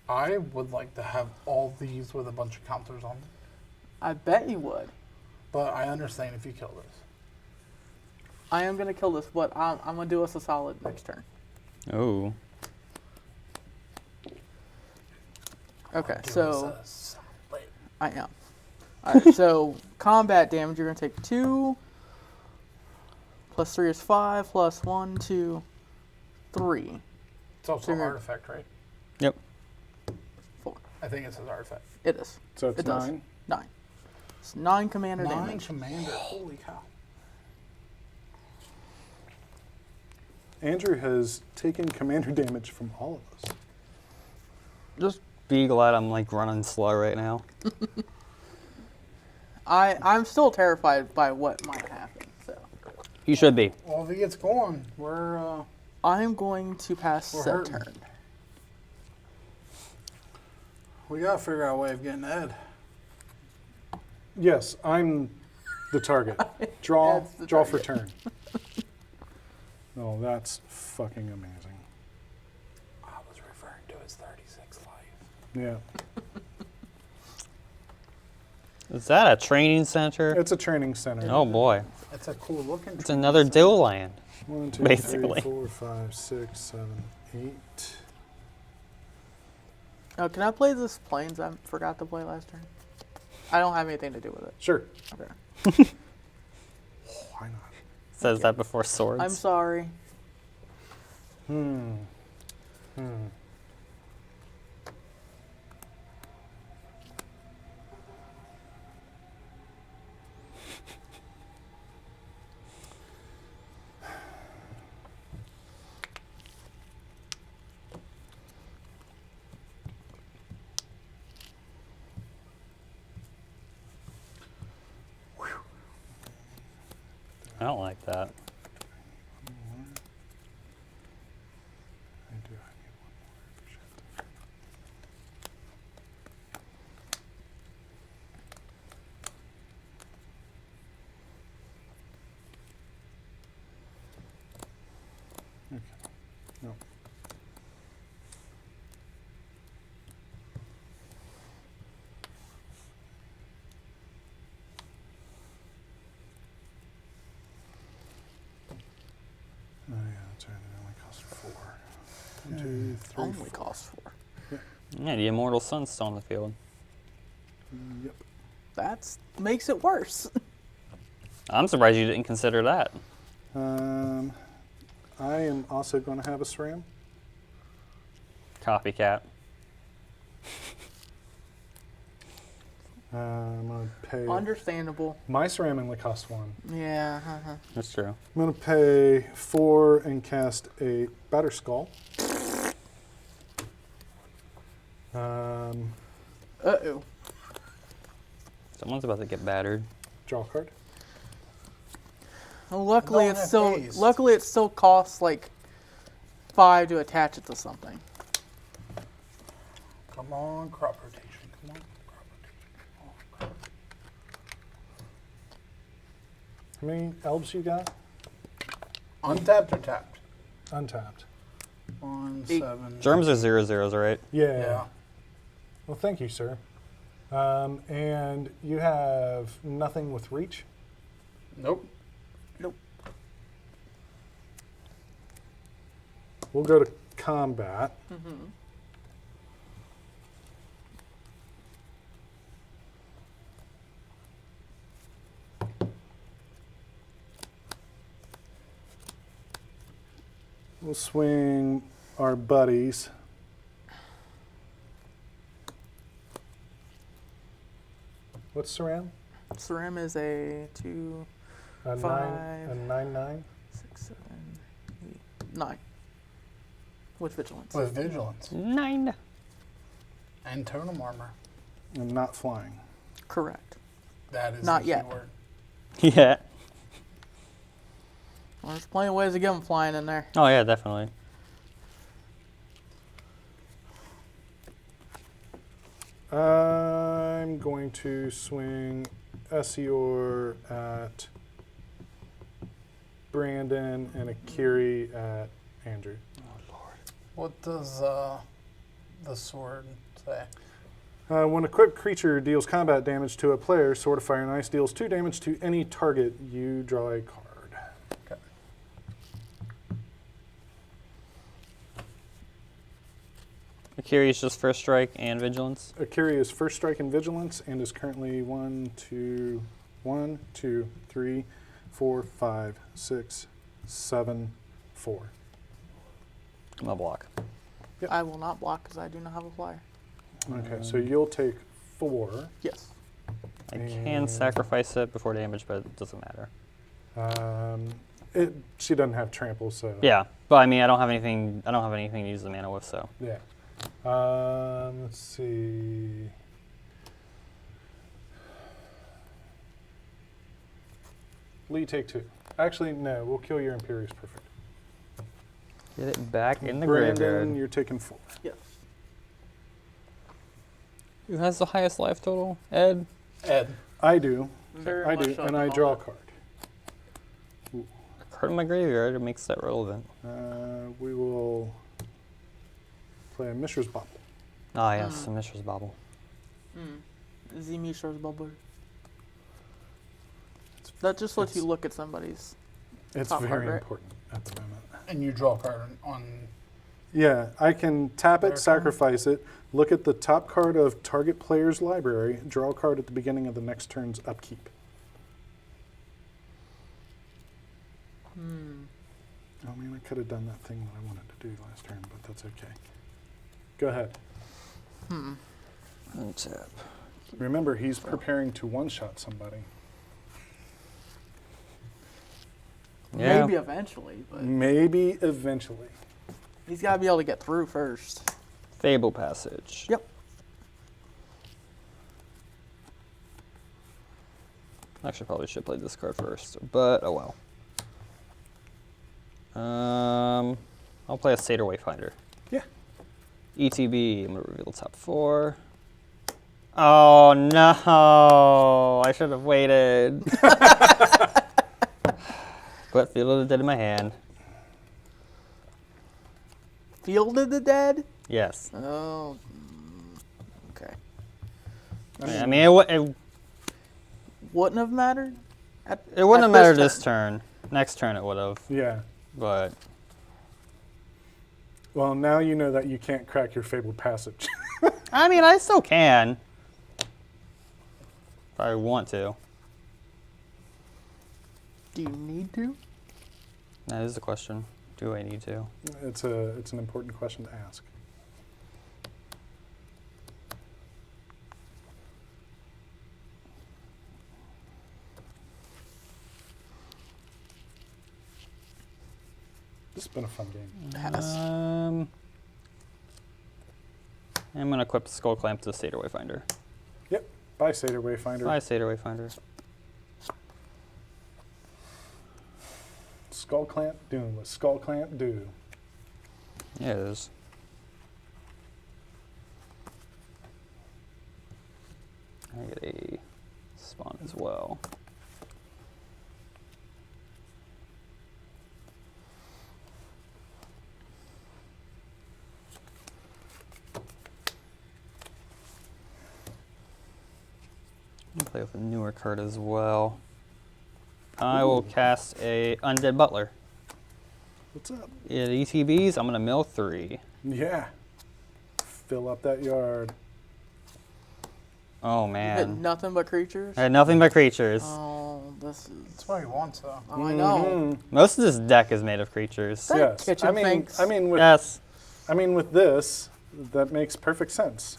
I would like to have all these with a bunch of counters on them. I bet you would. But I understand if you kill this. I am going to kill this, but I'm going to do us a solid next turn. Oh. Okay, Do so us a solid. I am. Alright, so combat damage, you're going to take 2. Plus 3 is 5, plus 1, 2, 3. It's also So an you're- artifact, right? Yep. 4. I think it says artifact. It is. So it's It does. 9. 9. It's 9 commander 9 damage. commander. Holy cow. Andrew has taken commander damage from all of us. Just be glad I'm like running slow right now. I'm still terrified by what might happen. So You should be. Well, if he gets going, we're I'm going to pass We're said hurting. turn. we gotta figure out a way of getting Ed. Yes, I'm the target. Draw, That's the draw for target. turn. Oh, that's fucking amazing. I was referring to his 36 life. Yeah, Is that a training center? it's a training center. Oh boy. It's a cool looking. It's another Dill land. 1, 2, Basically. 3, 4, 5, 6, 7, 8. Oh, can I play this planes I forgot to play last turn? I don't have anything to do with it. Sure. Okay. Why not? Says that before swords. I'm sorry. Hmm. I don't like that. I do. I need one more. Shit. Okay. No. Oh yeah, that's right. It only costs 4. 1, 2, 3, Only costs 4. Yeah, the Immortal Sun's still on the field. Yep. That makes it worse. I'm surprised you didn't consider that. I am also going to have a SRAM. Copycat. I'm going to pay. Understandable. My SRAM only costs 1. Yeah. That's true. I'm going to pay 4 and cast a Batter Skull. Uh-oh. Someone's about to get battered. Draw a card. Well, luckily Don't it's have still haste. luckily it still costs like 5 to attach it to something. Come on, crop rotation. Come on, crop rotation. Come on, crop rotation. How many elves you got? Untapped or tapped? Untapped. 1, 8. 7. Germs are 0/0s, right? Yeah. Yeah. Well, thank you, sir. And you have nothing with reach? Nope. We'll go to combat. We'll swing our buddies. What's Sram? Sram is a 2, A 5. 9/9. 6, 7, 8, 9. With vigilance. With vigilance. 9. And totem armor. and not flying. Correct. That is Not the yet. keyword. Yeah. Well, there's plenty of ways to get them flying in there. Oh yeah, definitely. I'm going to swing Esior at Brandon and Akiri at Andrew. What does the sword say? When a equipped creature deals combat damage to a player, Sword of Fire and Ice deals 2 damage to any target. You draw a card. Okay. Akiri's just first strike and vigilance. Akiri is first strike and vigilance and is currently 3, 4, 5, 6, 7, 4. I'm gonna block. Yep. I will not block because I do not have a flyer. Okay, so you'll take 4. Yes. I can sacrifice it before damage, but it doesn't matter. She doesn't have trample, so Yeah, but I mean, I don't have anything. I don't have anything to use the mana with, so. yeah. Let's see. Lee, take 2. Actually, no. We'll kill your Imperious Perfect. Get it back in the Brandon, graveyard. you're taking 4. Yes. Who has the highest life total? Ed? Ed. I do. Very I much do, so and at I the draw a moment. card. Card in my graveyard, it makes that relevant. We will play a Mishra's Bauble. Ah, yes, the Mishra's Bauble. The Mishra's Bubble. That just lets you look at somebody's. It's Top very card, right? important at the moment. And you draw a card on. Yeah, I can tap Their it, turn. sacrifice it, look at the top card of target player's library, draw a card at the beginning of the next turn's upkeep. Oh man, I could have done that thing that I wanted to do last turn, but that's okay. Go ahead. Untap. Remember, he's preparing to one-shot somebody. Yeah. Maybe eventually, but Maybe eventually. he's got to be able to get through first. Fable Passage. Yep. Actually, probably should play this card first, but oh well. I'll play a Satyr Wayfinder. Yeah. ETB, I'm going to reveal the top 4. Oh no, I should have waited. But Field of the Dead in my hand. Fielded the Dead? Yes. Oh. Okay. I mean, it Wouldn't have mattered? wouldn't have At mattered this this turn. Next turn it would have, Yeah. but Well, now you know that you can't crack your Fabled Passage. I mean, I still can. If I want to. Do you need to? That is the question. Do I need to? It's an important question to ask. This has been a fun game. Has. I'm going to equip Skull Clamp to the Satyr Wayfinder. Yep. Bye, Satyr Wayfinder. Bye, Satyr Wayfinder. Skull Clamp doing what Skull Clamp do. Yeah, it is. I get a spawn as well. I'll play with a newer card as well. I will cast a Undead Butler. What's up? Yeah, the ETBs, I'm going to mill 3. Yeah. Fill up that yard. Oh, You had man. nothing but creatures? I had nothing but creatures. Oh, this is. That's what he wants, though. Oh, I know. Mhm. Most of this deck is made of creatures. That Yes. kitchen thinks. I mean with Yes. with this, that makes perfect sense.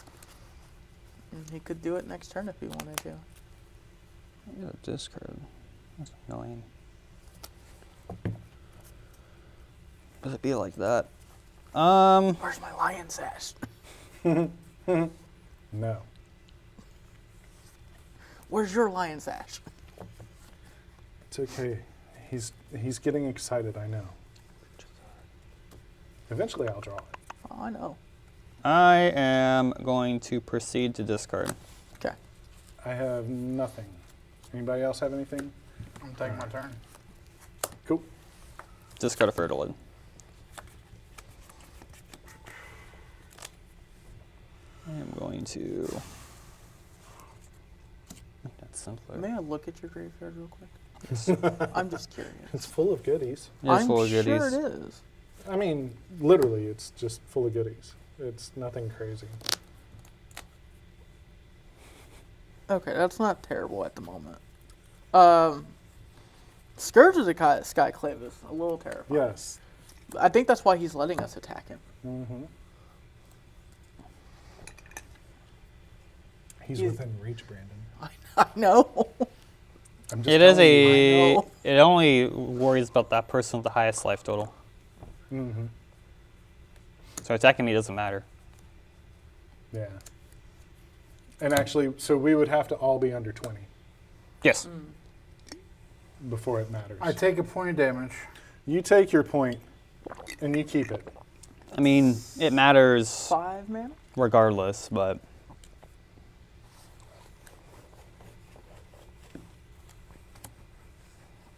He could do it next turn if he wanted to. I got a discard. That's annoying. Does it be like that? Where's my lion sash? No. Where's your lion's ash? It's okay. He's getting excited, I know. Eventually I'll draw it. Oh, I know. I am going to proceed to discard. Okay. I have nothing. Anybody else have anything? I'm taking my turn. Cool. Discard a Fertilid. I am going to make that simpler. May I look at your graveyard real quick? I'm just curious. It's full of goodies. It's I'm full of sure goodies. it is. I mean, literally, it's just full of goodies. It's nothing crazy. Okay, that's not terrible at the moment. Scourge of the Skyclave is a little terrifying. Yes. I think that's why he's letting us attack him. Mm-hmm. He's He's- within reach, Brandon. I know. I'm just It is telling you. I know. It only worries about that person with the highest life total. Mm-hmm. So attacking me doesn't matter. Yeah. And actually, so we would have to all be under 20 Yes. before it matters. I take a point of damage. You take your point, and you keep it. I mean, it matters 5 mana? regardless, but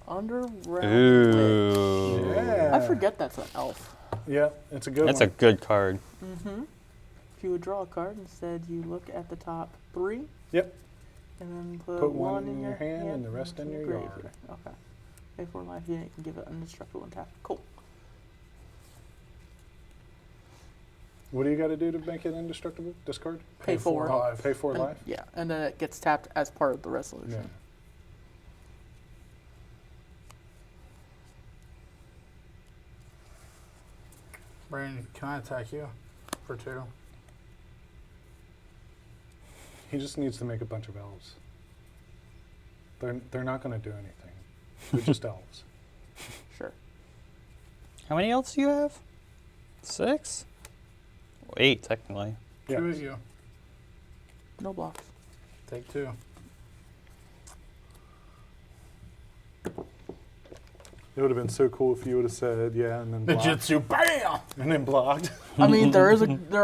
Under Red. ooh, Yeah. I forget that's an elf. Yeah, it's a good that's a one. good card. Mm-hmm. If you would draw a card, instead you look at the top 3 Yep. and then put, Put one in your hand and the rest in your graveyard. yard. Okay. Pay 4 life, you can give it indestructible and tap. Cool. What do you got to do to make it indestructible? Discard? Pay 4. Life. Pay 4 And- life? Yeah, and then it gets tapped as part of the resolution. Yeah. Brandon, can I attack you for 2? He just needs to make a bunch of elves. They're not going to do anything. They're just elves. Sure. How many elves do you have? 6? Well, 8 technically. 2 Yeah. at you. No blocks. Take 2. It would have been so cool if you would have said, yeah, and then blocked. Ninjutsu, bam! And then blocked. I mean, there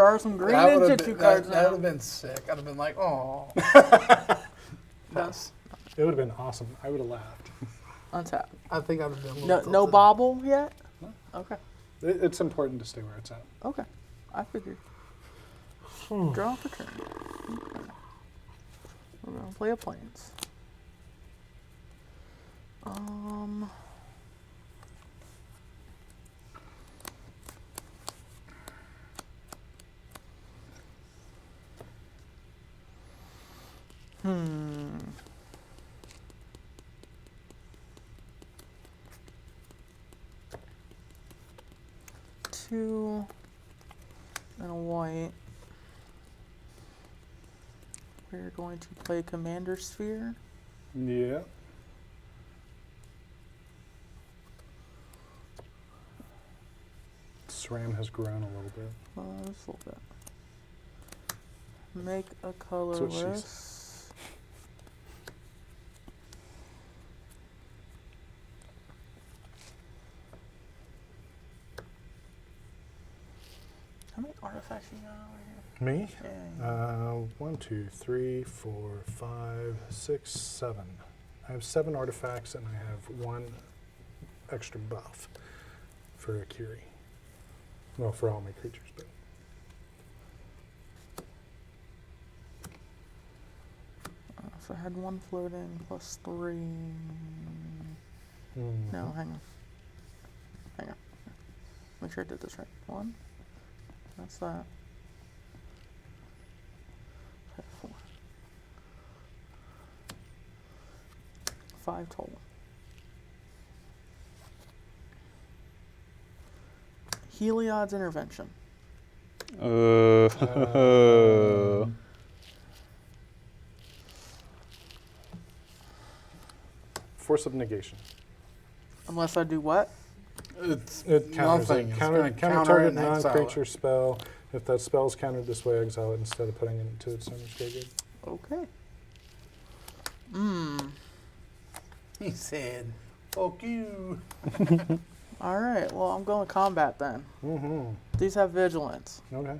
are some green That would have ninjutsu been, cards that would now. have been sick. I'd have been like, oh. That's It would have been awesome. I would have laughed. untap. I think I'd have been a little No tilted. bobble yet? No. Okay. It's important to stay where it's at. Okay. I figured. Draw for turn. Okay. We're gonna play a plains. Two and a white. We're going to play Commander Sphere. Yeah. Sram has grown a little bit. Just a little bit. Make a what she said. colorless. How many artifacts you got over here? Me? Yeah. 1, 2, 3, 4, 5, 6, 7. I have 7 artifacts and I have 1 extra buff for Akiri. Well, for all my creatures, but. So I had 1 floating plus 3. No, hang on. Hang on. Make sure I did this right. 1. That's that. Okay, 4. 5 total. Heliod's Intervention. Force of negation. Unless I do what? It's It counters nothing. it. It's Counter gonna target counter it and exile non-creature it. spell If that spell is countered this way, exile it instead of putting it into its owner's graveyard. Okay. He said, fuck you. All right. Well, I'm going combat then. Mm-hmm. These have vigilance. Okay.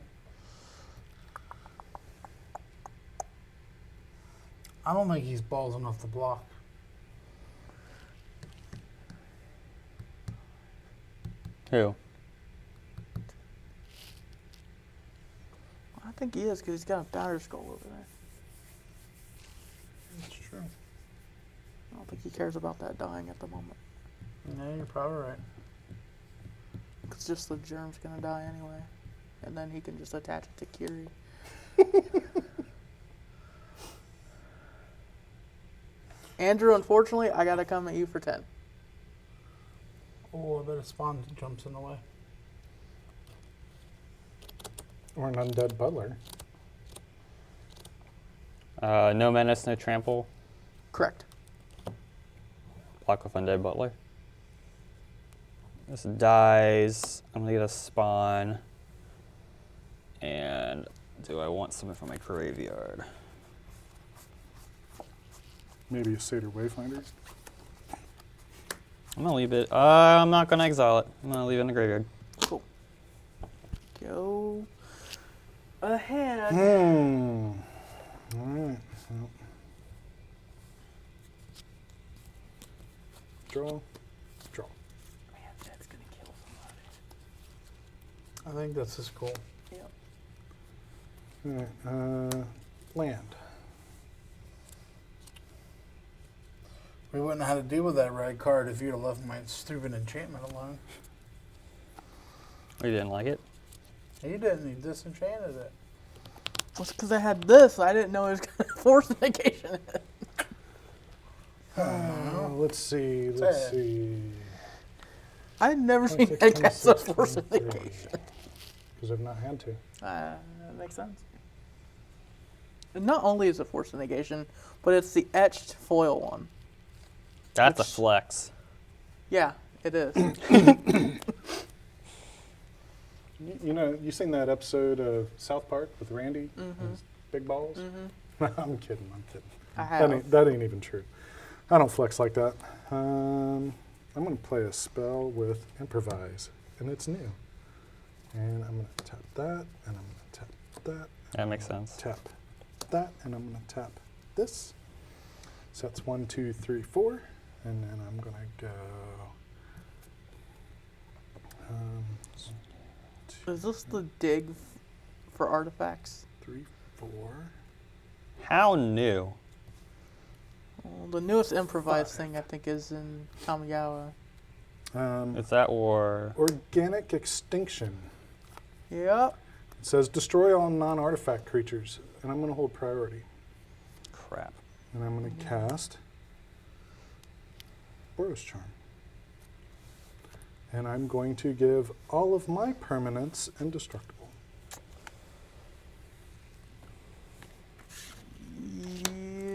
I don't think he's balls enough to block. Who? I think he is because he's got a battle skull over there. That's true. I don't think he cares about that dying at the moment. Yeah, you're probably right. It's just the germ's gonna die anyway, and then he can just attach it to Akiri. Andrew, unfortunately, I gotta come at you for 10. Oh, I bet a spawn jumps in the way. Or an undead butler. No menace, no trample. Correct. Block with undead butler. This dies. I'm gonna get a spawn. And do I want something from my graveyard? Maybe a Satyr Wayfinder. I'm gonna leave it. I'm not gonna exile it. I'm gonna leave it in the graveyard. Cool. Go ahead. Hmm. Alright. Well. Draw. Draw. Man, that's gonna kill somebody. I think that's his goal. Yep. Alright. Land. We wouldn't have had to deal with that red card if you'd have left my stupid enchantment alone. You didn't like it? He didn't. He disenchanted it. It's because I had this. I didn't know it was gonna force negation. Let's see. Let's see. I've never seen 26, that cast a 26, force 23. negation. Because I've not had to. That makes sense. And not only is it force negation, but it's the etched foil one. That's Which- a flex. Yeah, it is. You know, you seen that episode of South Park with Randy and Mhm. his big balls? Mhm. I'm kidding. I'm kidding. I That have. that ain't even true. I don't flex like that. I'm going to play a spell with Improvise, and it's new. And I'm going to tap that, and I'm going to tap that. That makes sense. Tap that, and I'm going to tap this. So that's 1, 2, 3, 4. And then I'm going to go. Is this the dig for artifacts? 3, 4. How new? Well, the newest improvised thing I think is in Kamigawa. Is that or Organic Extinction. Yep. It says destroy all non-artifact creatures, and I'm going to hold priority. crap? And I'm going to cast Boros Charm. And I'm going to give all of my permanents indestructible.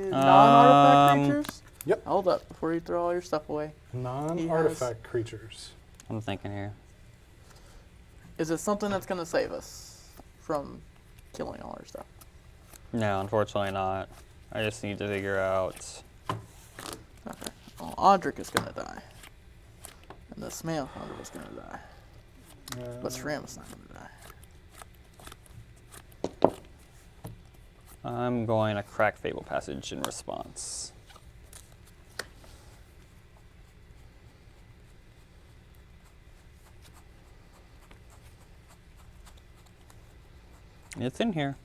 Non-artifact creatures? Yep. Hold up before you throw all your stuff away. Non-artifact creatures. I'm thinking here. Is it something that's going to save us from killing all our stuff? No, unfortunately not. I just need to figure out. Okay. Well, Audric is going to die. And the Smale Hunter is going to die. But Sram is not going to die. I'm going to crack Fable Passage in response. It's in here.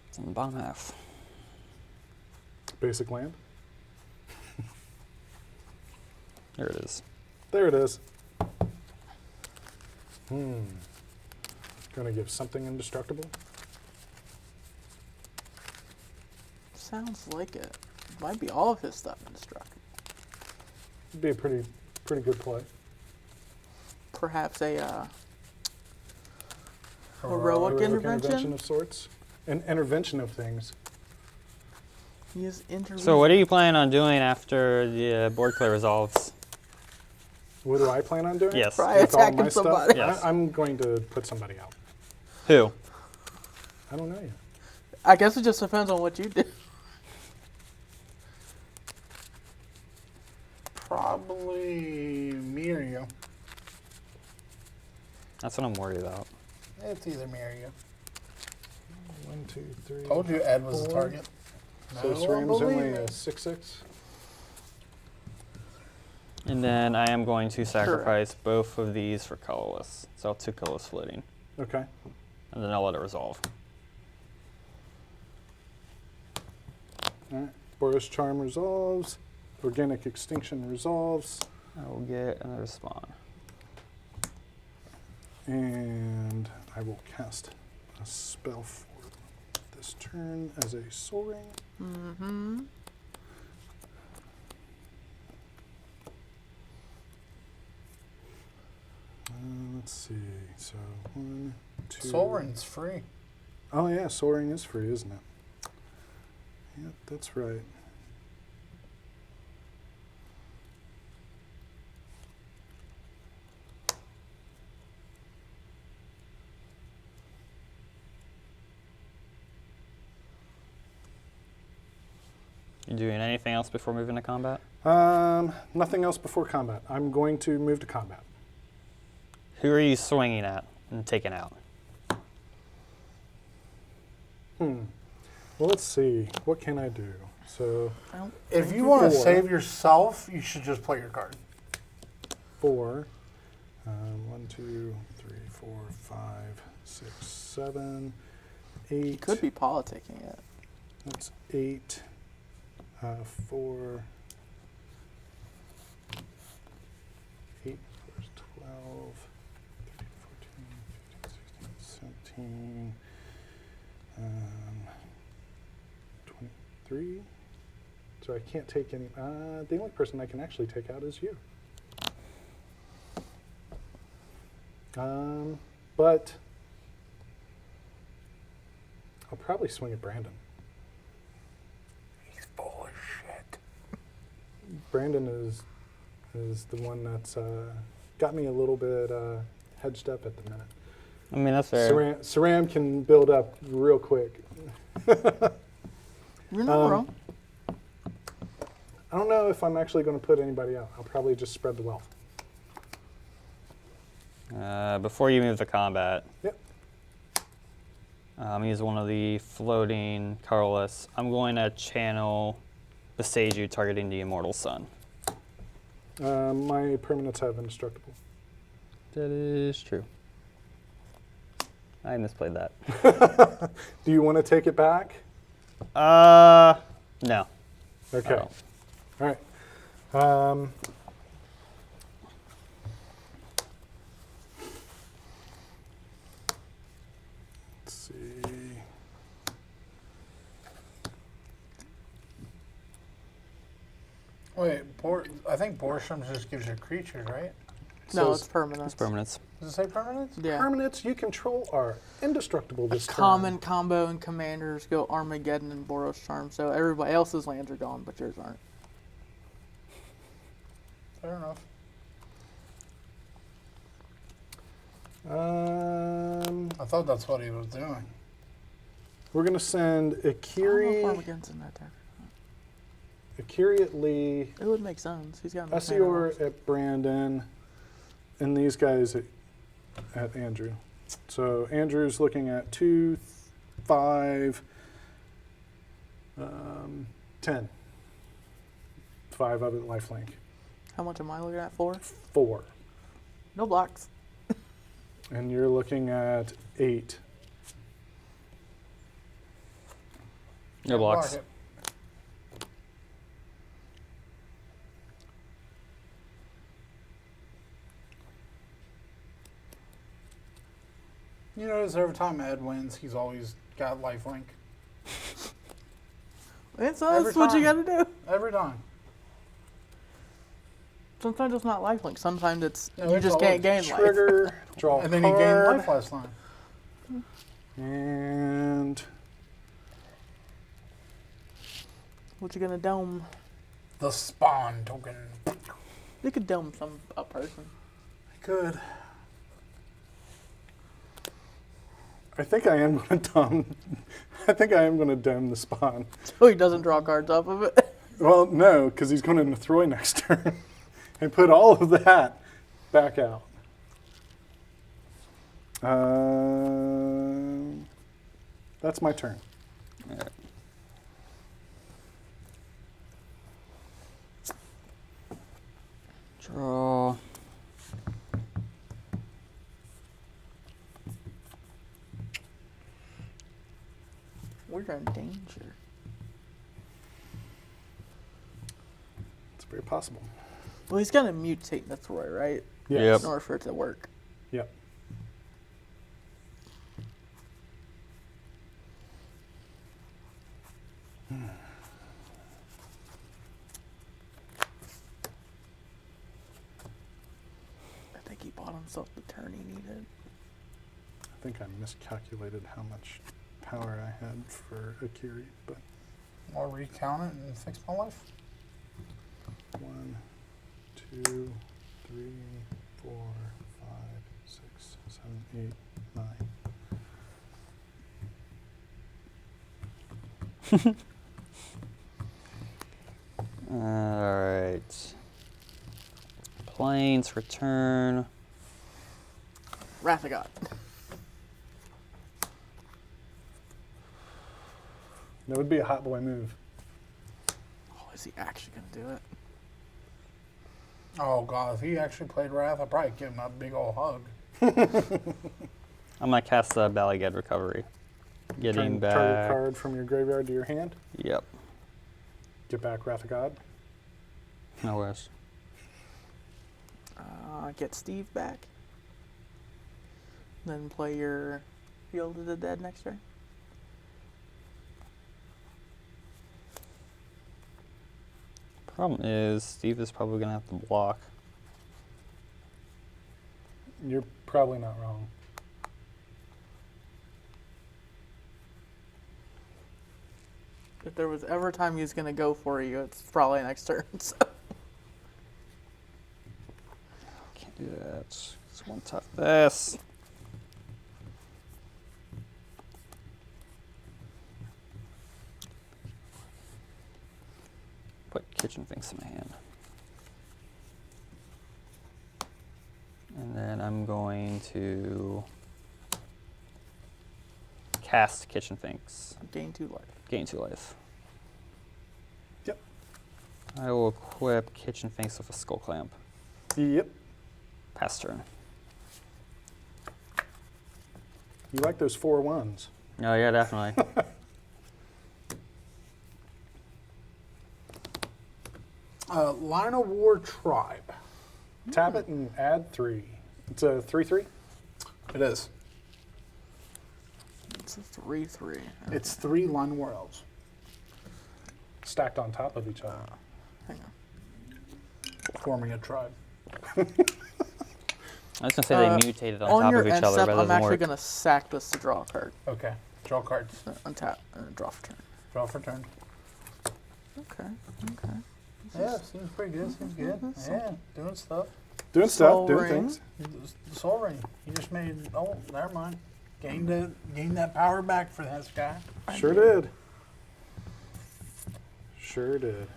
It's in the bottom half. Basic land. There it is. There it is. Going to give something indestructible. Sounds like it. Might be all of his stuff indestructible. It'd be a pretty good play. Perhaps a heroic intervention? of sorts. An intervention of things. He is intervening. So what are you planning on doing after the board play resolves? What do I plan on doing? Yes. Try With all attacking my stuff? somebody. Yes. I'm going to put somebody out. Who? I don't know yet. I guess it just depends on what you do. Probably me or you. That's what I'm worried about. It's either me or you. 1, 2, 3. Told you Ed was the 4. target. So No Sram's one only believed a me. 6/6. And then I am going to sacrifice both of these for colorless. So I'll have 2 colorless floating. Okay. And then I'll let it resolve. All right. Boros Charm resolves. Organic Extinction resolves. I will get another spawn. And I will cast a spell for this turn as a soaring. Mm-hmm. Let's see. So 1, 2. Sovereign's free. Oh yeah, soaring is free, isn't it? Yep, that's right. You doing anything else before moving to combat? Nothing else before combat. I'm going to move to combat. Who are you swinging at and taking out? Well, let's see. What can I do? So If you want to 4. save yourself, you should just play your card. 4. 1, 2, 3, 4, 5, 6, 7, 8. Could be politicking it. That's 8. 4. 8, 4 is 12. 13, 14, 15, 16, 17. 23. So I can't take any. The only person I can actually take out is you. But I'll probably swing at Brandon. He's full of shit. Brandon is the one that's got me a little bit hedged up at the minute. I mean, that's fair. Sram can build up real quick. You're not wrong. I don't know if I'm actually going to put anybody out. I'll probably just spread the wealth. Before you move to combat, Yep. use one of the floating colorless. I'm going to channel the Seiju targeting the Immortal Sun. My permanents have indestructible. That is true. I misplayed that. Do you want to take it back? No. Okay. Oh. All right. Let's see. Wait, I think Borsham just gives you creatures, right? No, says- it's permanent. It's permanents. Does it say permanent? Yeah. Permanents you control are indestructible this turn. Common combo and commanders go Armageddon and Boros Charm, so everybody else's lands are gone, but yours aren't. Fair enough. I thought that's what he was doing. We're going to send I don't know if Akiri, Armageddon's in that deck. Akiri at Lee, It would make sense. He's got enough Esior at Brandon, and these guys at Andrew. So Andrew's looking at 2, 5, 10. 5 of it lifelink. How much am I looking at? 4? 4. No blocks. And you're looking at 8. No blocks. Block it. You notice every time Ed wins, he's always got lifelink. That's Every what you time. gotta do. Every time. Sometimes it's not lifelink. Sometimes it's No, you it's just can't gain life. Trigger, draw And then he gained card, life last time. and What you gonna dome? The spawn token. You could dome a person. I could. I think I am going to dome. I think I am going to dome the spawn. So he doesn't draw cards off of it. Well, no, because he's going to Nethroi next turn and put all of that back out. That's my turn. All right. Draw. We're in danger. It's very possible. Well, he's gonna mutate Nethroi, right? Yep. In order for it to work. Yep. I think he bought himself the turn he needed. I think I miscalculated how much power I had for Akiri, but Or recount it and fix my life. 1, 2, 3, 4, 5, 6, 7, 8, 9. All right. Planes return. Wrath of God. That would be a hot boy move. Oh, is he actually gonna do it? Oh god, if he actually played Wrath, I'd probably give him a big old hug. I'm gonna cast the Balagad Recovery. Getting Turn a back. card from your graveyard to your hand. Yep. Get back Wrath of God. No wish. Get Steve back. Then play your Field of the Dead next turn. Problem is, Steve is probably gonna have to block. You're probably not wrong. If there was ever a time he was gonna go for you, it's probably next turn. So. Can't do that. It's one tough this. Put Kitchen Finks in my hand. And then I'm going to cast Kitchen Finks. Gain 2 life. Gain 2 life. Yep. I will equip Kitchen Finks with a Skull Clamp. Yep. Pass turn. You like those 4/1s. Oh yeah, definitely. Line of War Tribe. Tap it and add 3. It's a 3/3. It is. It's a 3/3. It's 3 Line of War Elves. Stacked on top of each other. Hang on. Forming a tribe. I was gonna say they mutated on top your of each end other, step, but it I'm doesn't actually work. gonna sack this to draw a card. Okay. Draw cards. Untap and draw for turn. Draw for turn. Okay. Okay. Yeah, seems pretty good. Seems good. Yeah, doing stuff. Doing Soul stuff, doing Ring. things. The Soul Ring. You just made. Oh, never mind. Gained that power back for that guy. Sure did. Sure did.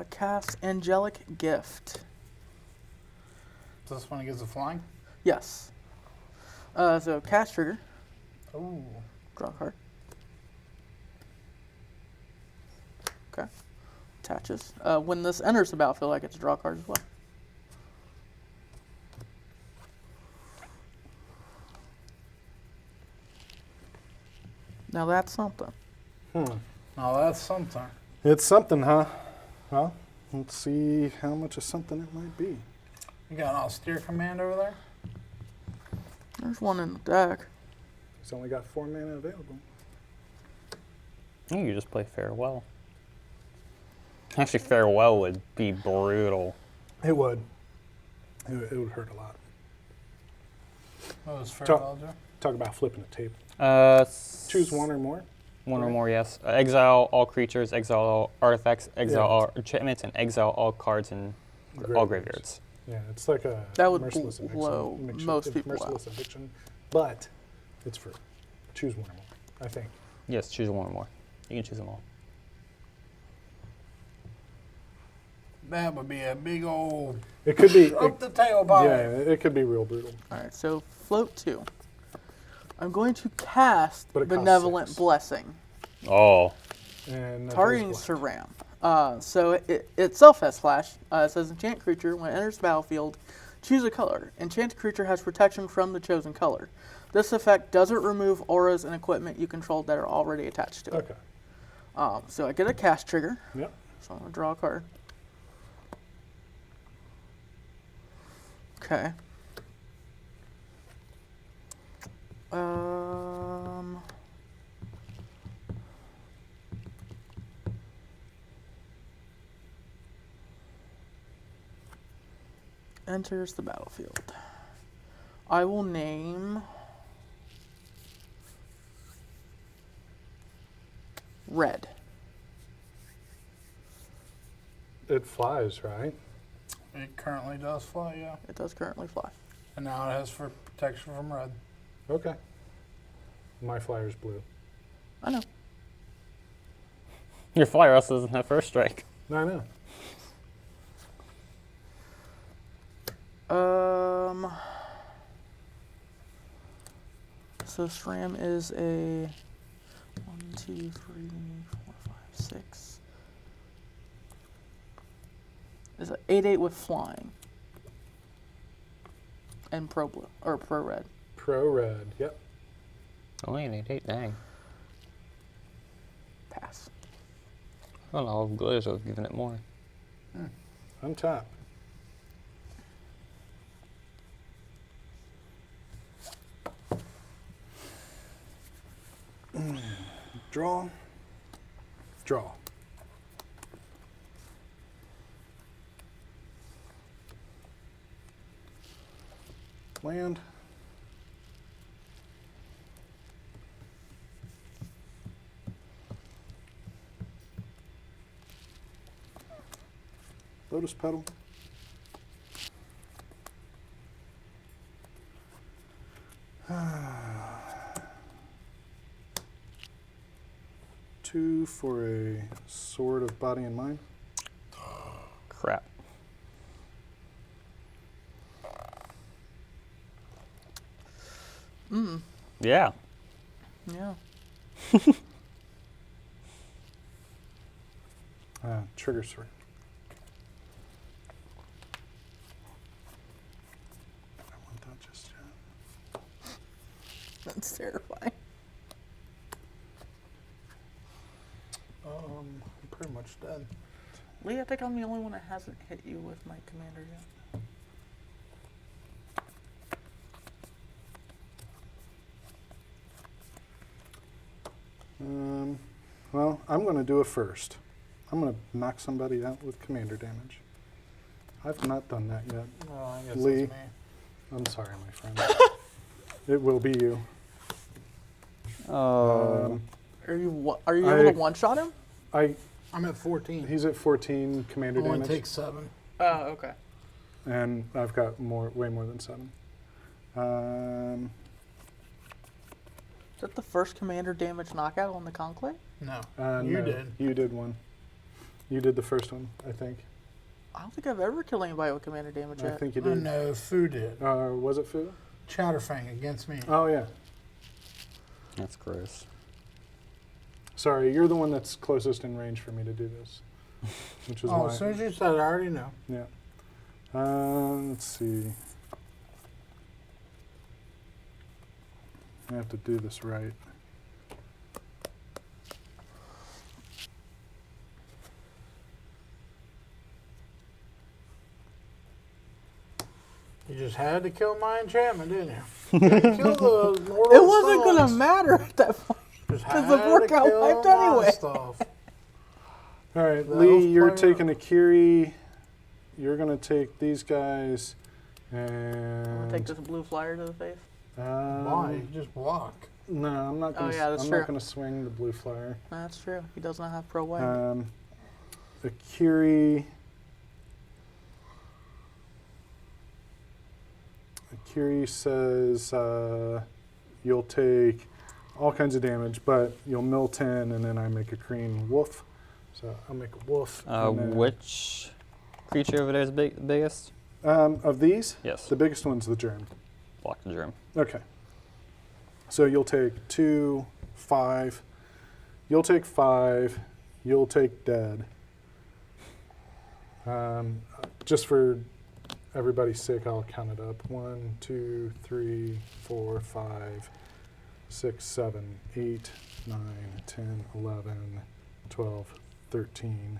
Cast Angelic Gift. So this one gives a flying. Yes. So cast trigger. Ooh. Draw a card. Okay. Attaches. When this enters the battlefield, I get to draw a card as well. Now that's something. Oh, that's something. It's something, huh? Well, let's see how much of something it might be. You got an austere command over there? There's one in the deck. He's only got 4 mana available. I think you just play Farewell. Actually, Farewell would be brutal. It would. It would hurt a lot. What was Talk- farewell, Joe? Talk about flipping a table. Uh, Choose one or more. One or more, yes. Exile all creatures, exile all artifacts, exile all enchantments, and exile all cards in all graveyards. Yeah, it's like a That would merciless blow eviction. most people merciless out. eviction, but it's free. Choose one or more, I think. Yes, choose one or more. You can choose them all. That would be a big old It could be. up the tailbone. Yeah, it could be real brutal. All right, so float 2. I'm going to cast But it costs Benevolent 6. Blessing, Oh. And that targeting does what? Sram. So it itself has flash. It says enchant creature when it enters the battlefield, choose a color. Enchanted creature has protection from the chosen color. This effect doesn't remove auras and equipment you control that are already attached to it. Okay. So I get a cast trigger. Yep. So I'm gonna draw a card. Okay. Enters the battlefield. I will name Red. It flies, right? It currently does fly, yeah. It does currently fly. And now it has for protection from red. Okay. My flyer's blue. I know. Your flyer also doesn't have first strike. I know. So Sram is a 1, 2, 3, 4, 5, 6. Is an 8/8 with flying. And pro blue or pro red. Pro red. Yep. Only an 8/8, dang. Pass. I don't know, Glitters would have given it more. Untap. Draw. Draw. Land. Lotus petal. Two for a sword of body and mind. Crap. Yeah. Yeah. Trigger sword. I don't want that just yet. That's terrifying. I'm pretty much dead. Lee, I think I'm the only one that hasn't hit you with my commander yet. Well, I'm going to do it first. I'm going to knock somebody out with commander damage. I've not done that yet. Well, I guess Lee. it's me. I'm sorry, my friend. It will be you. Are you able to one-shot him? I'm at 14. He's at 14 commander Only damage, takes 7. Oh, okay. and I've got way more than 7. Is that the first commander damage knockout on the Conclave? No. You You did. You did one. You did the first one, I think. I don't think I've ever killed anybody with commander damage I yet. think you Oh, did. no, Fu did. Was it Fu? Chatterfang against me. Oh, yeah. That's gross. Sorry, you're the one that's closest in range for me to do this. Which is Oh, why. as soon as you said it, I already know. Yeah. Let's see. I have to do this right. You just had to kill my enchantment, didn't you? You had to kill the Lord It of wasn't going to Stones. matter at that point. Just because had the to board got kill wiped my anyway. Stuff. All right, The Lee, elf you're player. taking Akiri. You're going to take these guys. I'm And gonna take this blue flyer to the face. Why? You just block. No, I'm not going Oh, yeah, that's I'm true. not going to swing the blue flyer. That's true. He does not have pro white. Akiri. Akiri says you'll take all kinds of damage, but you'll mill 10, and then I make a green wolf. So I'll make a wolf. and then- Which creature over there is biggest? Of these? Yes. The biggest one's the germ. Block the germ. Okay. So you'll take 2, 5. You'll take 5. You'll take dead. Just for everybody's sake, I'll count it up. 1, 2, 3, 4, 5, 6, 7, 8, 9, 10, 11, 12, 13.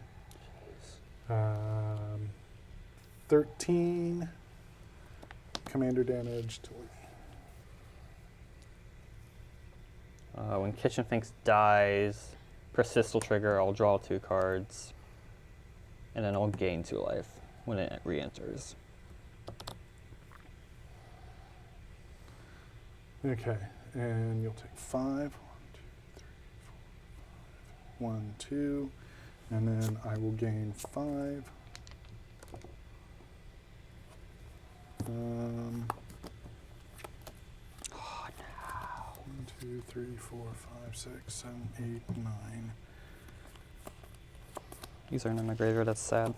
13 commander damage. When Kitchen Finks dies, Persist will trigger. I'll draw 2 cards, and then I'll gain 2 life when it re-enters. Okay, and you'll take 5. 1, 2, and then I will gain 5. 1, 2, 3, 4, 5, 6, 7, 8, 9. These aren't in my graveyard. That's sad.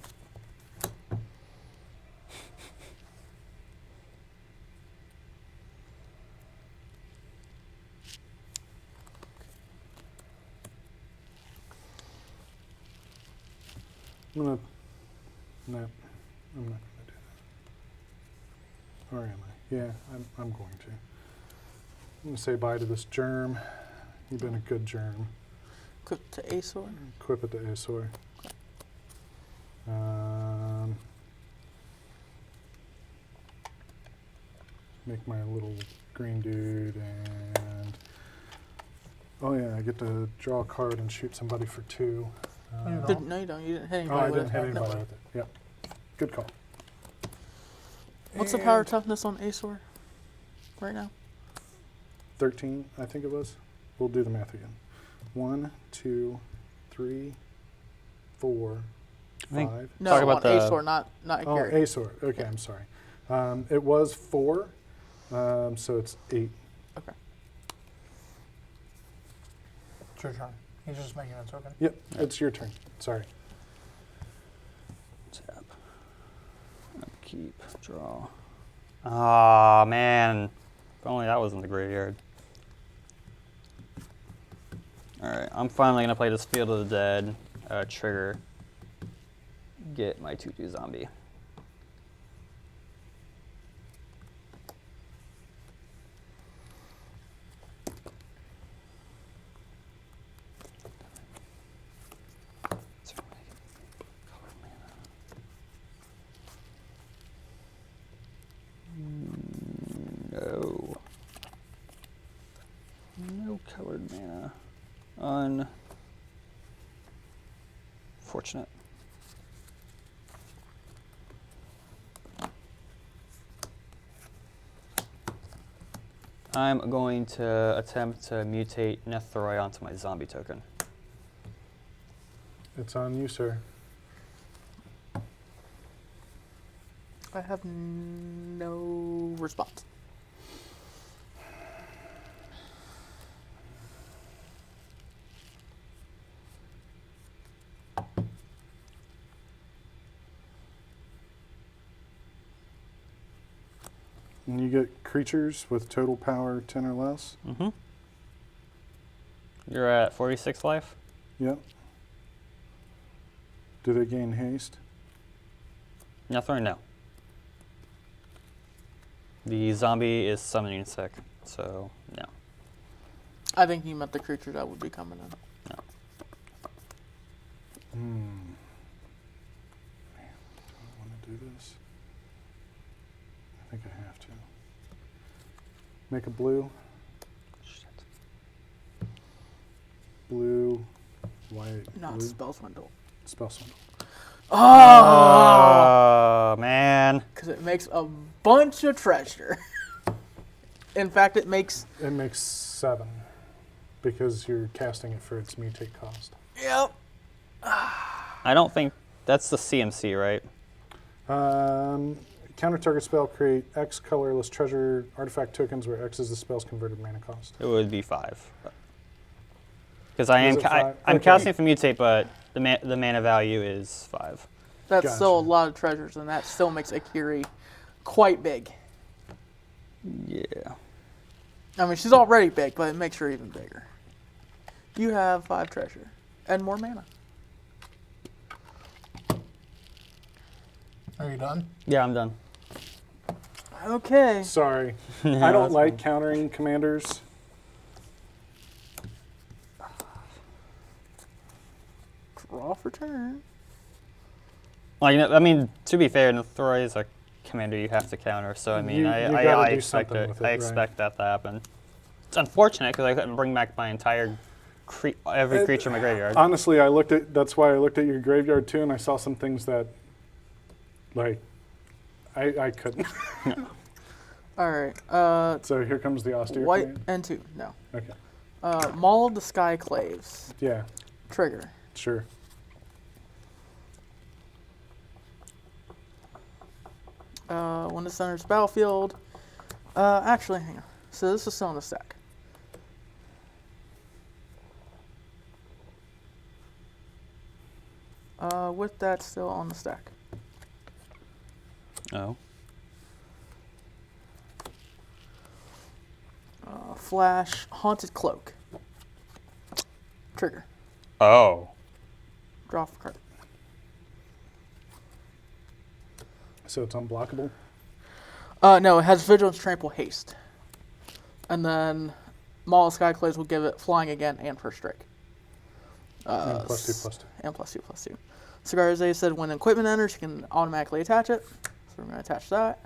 No, I'm not gonna do that. Or am I? Yeah, I'm going to. I'm gonna say bye to this germ. You've been a good germ. Equip to Esior. Equip it to Esior. Make my little green dude and oh yeah, I get to draw a card and shoot somebody for 2. You Didn't, no, you don't. You didn't hit anybody Oh, I with didn't it. hit anybody No. with it. Yep. Good call. What's the power And toughness on Esior right now? 13, I think it was. We'll do the math again. 1, 2, 3, 4, I think- 5. No, Talk about on the- Esior, not Oh, Akiri. Esior. Okay, I'm sorry. It was 4, so it's 8. Okay. It's your turn. He's just making a token. Yep, it's your turn. Sorry. Tap. Keep. Draw. Ah, man. If only that was in the graveyard. Alright, I'm finally going to play this Field of the Dead. Trigger. Get my 2/2 zombie. No. No colored mana. Unfortunate. I'm going to attempt to mutate Nethroi onto my zombie token. It's on you, sir. I have no response. And you get creatures with total power 10 or less. Mm-hmm. You're at 46 life? Yep. Do they gain haste? Nethroi, no. The zombie is summoning sick, so no. I think he meant the creature that would be coming in. Man, do I want to do this? I think I have to. Make a blue. Shit. Blue, white, Not blue. spell swindle. Spell swindle. Oh! Oh, man. Because it makes a bunch of treasure. In fact, it makes. It makes 7 because you're casting it for its mutate cost. Yep. I don't think that's the CMC, right? Counter target spell, create X colorless treasure artifact tokens where X is the spell's converted mana cost. It would be 5. Because I am Is it 5? I'm Okay. casting for mutate, but the mana value is 5. That's still a Gotcha. lot of treasures, and that still makes Akiri quite big. Yeah. I mean, she's already big, but it makes her even bigger. You have 5 treasure and more mana. Are you done? Yeah, I'm done. Okay. Sorry. No, I don't that's like fine. countering commanders. Draw for turn. Like, I mean, to be fair, Nethroi is a commander you have to counter, so I mean, You I gotta do expect something it. with it, I right. expect that to happen. It's unfortunate because I couldn't bring back my entire every creature in my graveyard. Honestly, that's why I looked at your graveyard too, and I saw some things that, like, I couldn't. All right. So here comes the austere White command. and 2. No. Okay. Maul of the Sky Claves. Yeah, Trigger. sure. When it's enters battlefield. Actually, hang on. So this is still on the stack. With that still on the stack. Oh. Flash, Haunted Cloak. Trigger. Oh. Draw for card. So it's unblockable. No, it has Vigilance, Trample, Haste. And then Maul of Sky Clays will give it Flying again and First Strike. And +2/+2. And +2/+2. Cigar Zay said when equipment enters, you can automatically attach it. So we're going to attach that.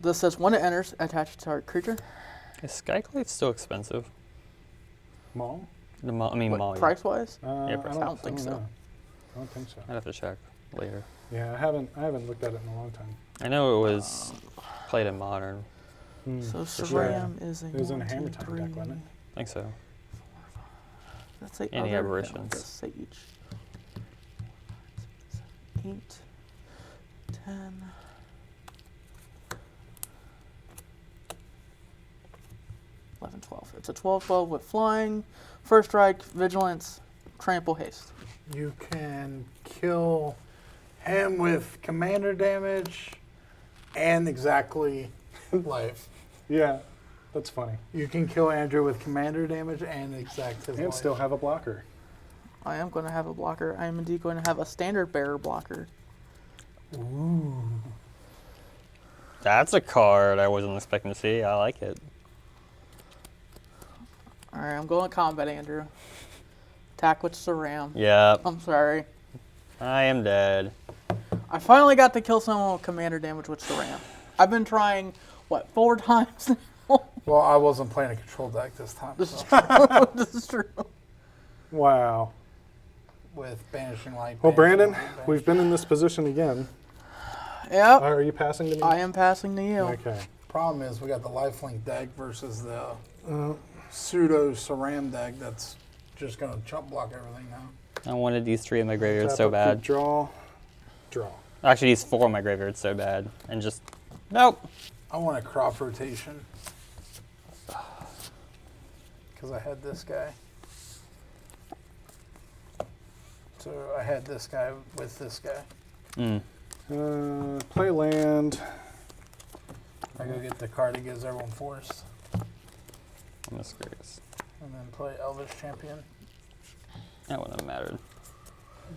This says when it enters, attach it to our creature. Is Skyclave still expensive? Maul? I mean, What, Maul. price-wise? Yeah, I don't think so. know. I don't think so. I'd have to check later. Yeah, I haven't looked at it in a long time. I know it was played in Modern. So sure. Sram is a It was in a 1, 2, Hammer Time deck, 3. wasn't I think so. Let's say Any other, aberrations? No, just say each. 8, 10. 11, 12. It's a 12/12 with flying, first strike, vigilance, trample, haste. You can kill him with commander damage and exactly life. Yeah, that's funny. You can kill Andrew with commander damage and exact his And life. still have a blocker. I am going to have a blocker. I am indeed going to have a standard bearer blocker. Ooh. That's a card I wasn't expecting to see. I like it. All right, I'm going to combat, Andrew. Attack with Sram. Yeah, I'm sorry. I am dead. I finally got to kill someone with commander damage with Sram. I've been trying, 4 times now? Well, I wasn't playing a control deck this time. This is So. true. This is true. Wow. With Banishing Light. Well, Banishing Brandon, Light, we've been in this position again. Yep. Are you passing to me? I am passing to you. Okay. Problem is, we got the lifelink deck versus the pseudo Saram deck that's just going to chump block everything now. I wanted these 3 in my graveyard Tap so up, bad. Draw. Actually, these 4 in my graveyard so bad. And just, nope. I want a crop rotation. Because I had this guy. So I had this guy with this guy. Mm. Play land. I go get the card that gives everyone force. I'm just curious. And then play Elvish Champion. That wouldn't have mattered.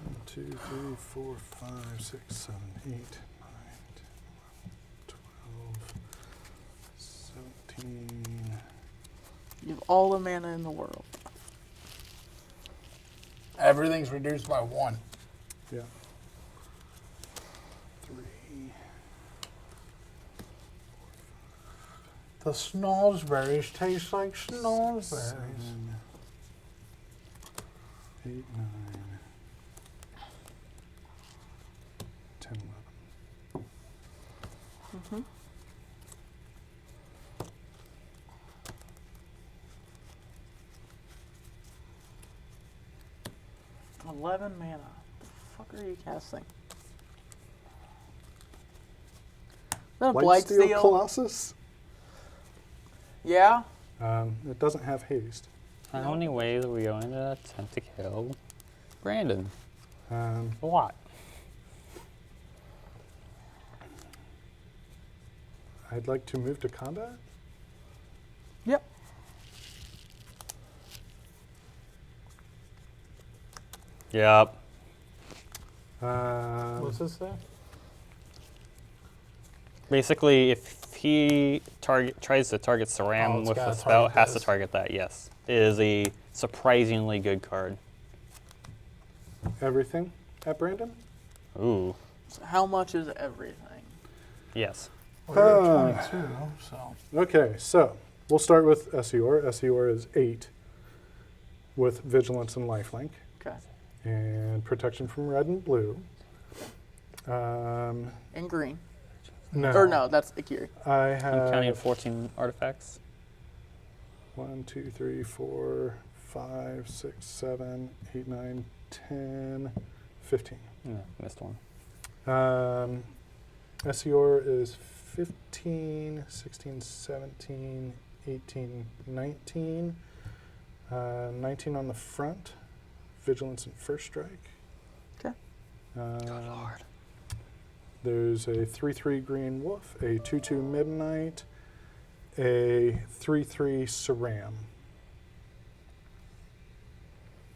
1, 2, 3, 4, 5, 6, 7, 8, 9, 10, 11, 12, 17. You have all the mana in the world. Everything's reduced by 1. Yeah. 3. The snozberries taste like snozberries. 7, 8, 9, 10, 11. 11 mana. The fuck are you casting? Is that a Blightsteel? Colossus? Yeah. It doesn't have haste. How many ways are we going to attempt to kill Brandon? A Um, lot. I'd like to move to combat. Yep. Yep. What's this say? Basically, if he tries to target Sram it's with gotta a spell, target has to this. target that, yes. It is a surprisingly good card. Everything at Brandon? Ooh, So how much is everything? yes. Well, you're 22, so. Okay, so we'll start with Esior. Esior is 8 with Vigilance and Lifelink Okay. and protection from red and blue. And green. No. Or no, that's Akiri. I I'm counting have 14 artifacts. 1, 2, 3, 4, 5, 6, 7, 8, 9, 10, 15. Yeah, missed one. Esior is 15, 16, 17, 18, 19. 19 on the front. Vigilance and First Strike. Okay. Good lord. There's a 3/3 Green Wolf, a 2/2 Midnight, a 3/3 Sram.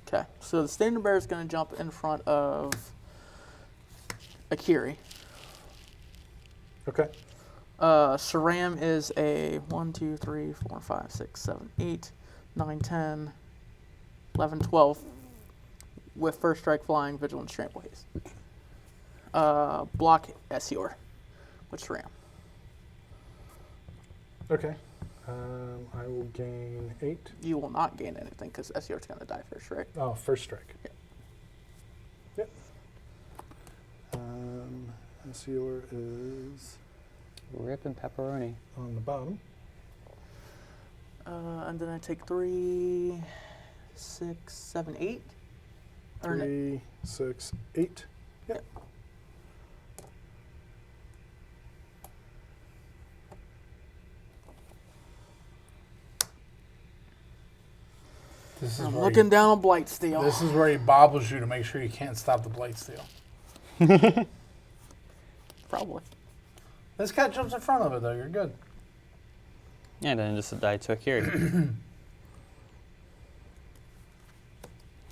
Okay. So the Standard Bearer is going to jump in front of Akiri. Okay. Sram is a 1, 2, 3, 4, 5, 6, 7, 8, 9, 10, 11, 12 with First Strike, Flying, Vigilance, Trample, Haste. Block Esior with Sram. Okay. I will gain 8. You will not gain anything because Esior's going to die first, right? Oh, First Strike. Yep. Yep. Esior is Rip and pepperoni. on the bottom. And then I take 3, 6, 7, 8. Or no, 3, 6, 8. Yep. This is I'm where looking down on Blightsteel. This is where he bobbles you to make sure you can't stop the Blightsteel. Probably. This guy jumps in front of it, though. You're good. And then just die to Akiri.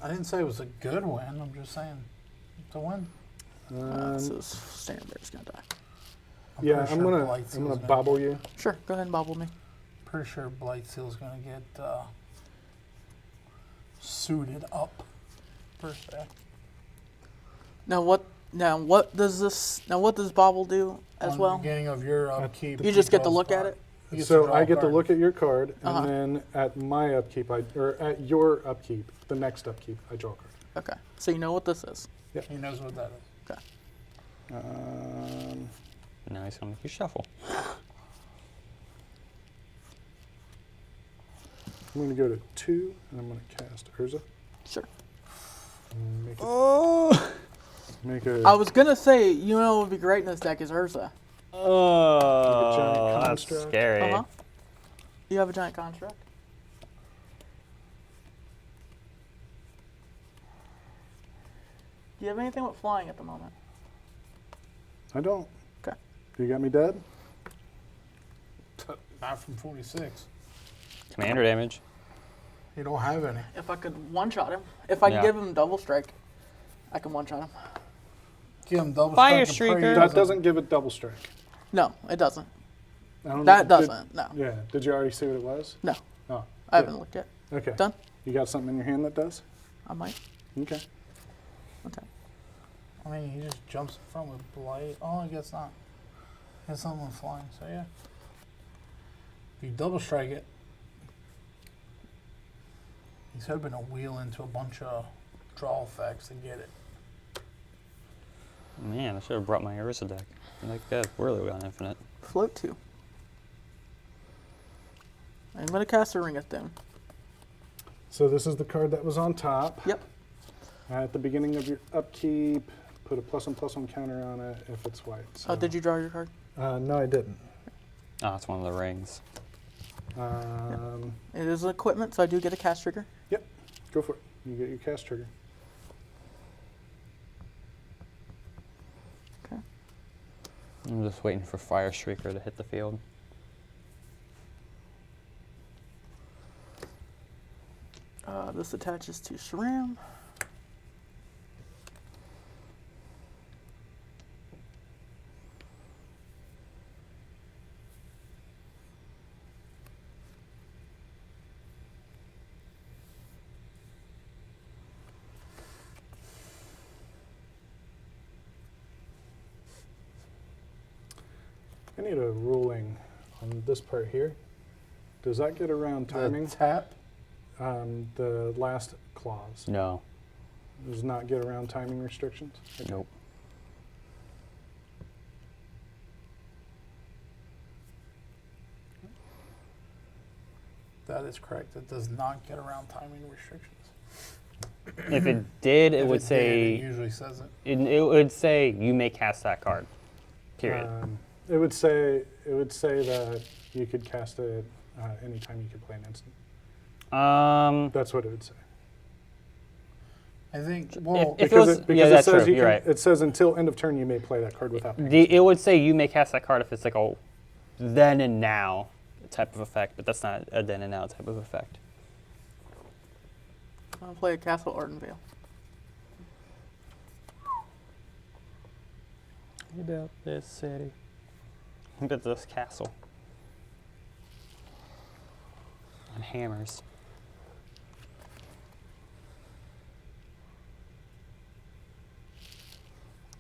I didn't say it was a good win. I'm just saying it's a win. So this Standard Bear's going to die. Yeah, pretty I'm sure gonna Blightsteel's bobble you. Sure, go ahead and bobble me. Pretty sure Blightsteel's going to get suited up per se. Now what does bobble do as On well? the beginning of your upkeep, You just get to draws a look at card. it? You get to So draw I a get to card. look at your card, and Uh-huh. then at my upkeep, or at your upkeep, the next upkeep, I draw a card. Okay. So you know what this is. He knows what that is. Okay. Now he's going to make you shuffle. I'm going to go to 2, and I'm going to cast Urza. Sure. And make it, Oh! make a I was gonna say, you know what would be great in this deck is Urza. Oh, that's construct. scary. Uh-huh. You have a giant construct? Do you have anything with flying at the moment? I don't. Okay. You got me dead? Not from 46. Commander damage. You don't have any. If I could one-shot him. If I can Yeah. give him double strike, I can one-shot him. Give him double Fire strike and pray Streaker. he That doesn't give it double strike. No, it doesn't. I don't That know. doesn't, no. Yeah. Did you already see what it was? No, Oh. I haven't looked yet. Okay. Done? You got something in your hand that does? I might. Okay. Okay. I mean, he just jumps in front with Blight. Oh, I guess not. He has something with flying, so yeah. If you double strike it, he's hoping to wheel into a bunch of draw effects to get it. Man, I should have brought my Ursa deck. Like that, really on infinite. Float 2. I'm gonna cast a Ring of Doom. So this is the card that was on top. Yep. At the beginning of your upkeep, put a +1/+1 counter on it if it's white. So. Oh, did you draw your card? No, I didn't. Oh, it's one of the rings. It is equipment, so I do get a cast trigger. Yep, go for it. You get your cast trigger. Okay. I'm just waiting for Fire Shrieker to hit the field. This attaches to Sram. I need a ruling on this part here. Does that get around timing? The tap. The last clause. No. Does not get around timing restrictions? Nope. That is correct. It does not get around timing restrictions. If it did, it If would did, say it usually says it. it would say you may cast that card. Period. It would say that you could cast it anytime you could play an instant. That's what it would say. I think. Well, if it was, yeah, that's it says true. You're right. It says until end of turn you may play that card without. It would say you may cast that card if it's like a then and now type of effect, but that's not a then and now type of effect. I'll play a Castle Ardenvale. About this city. About this castle. And hammers.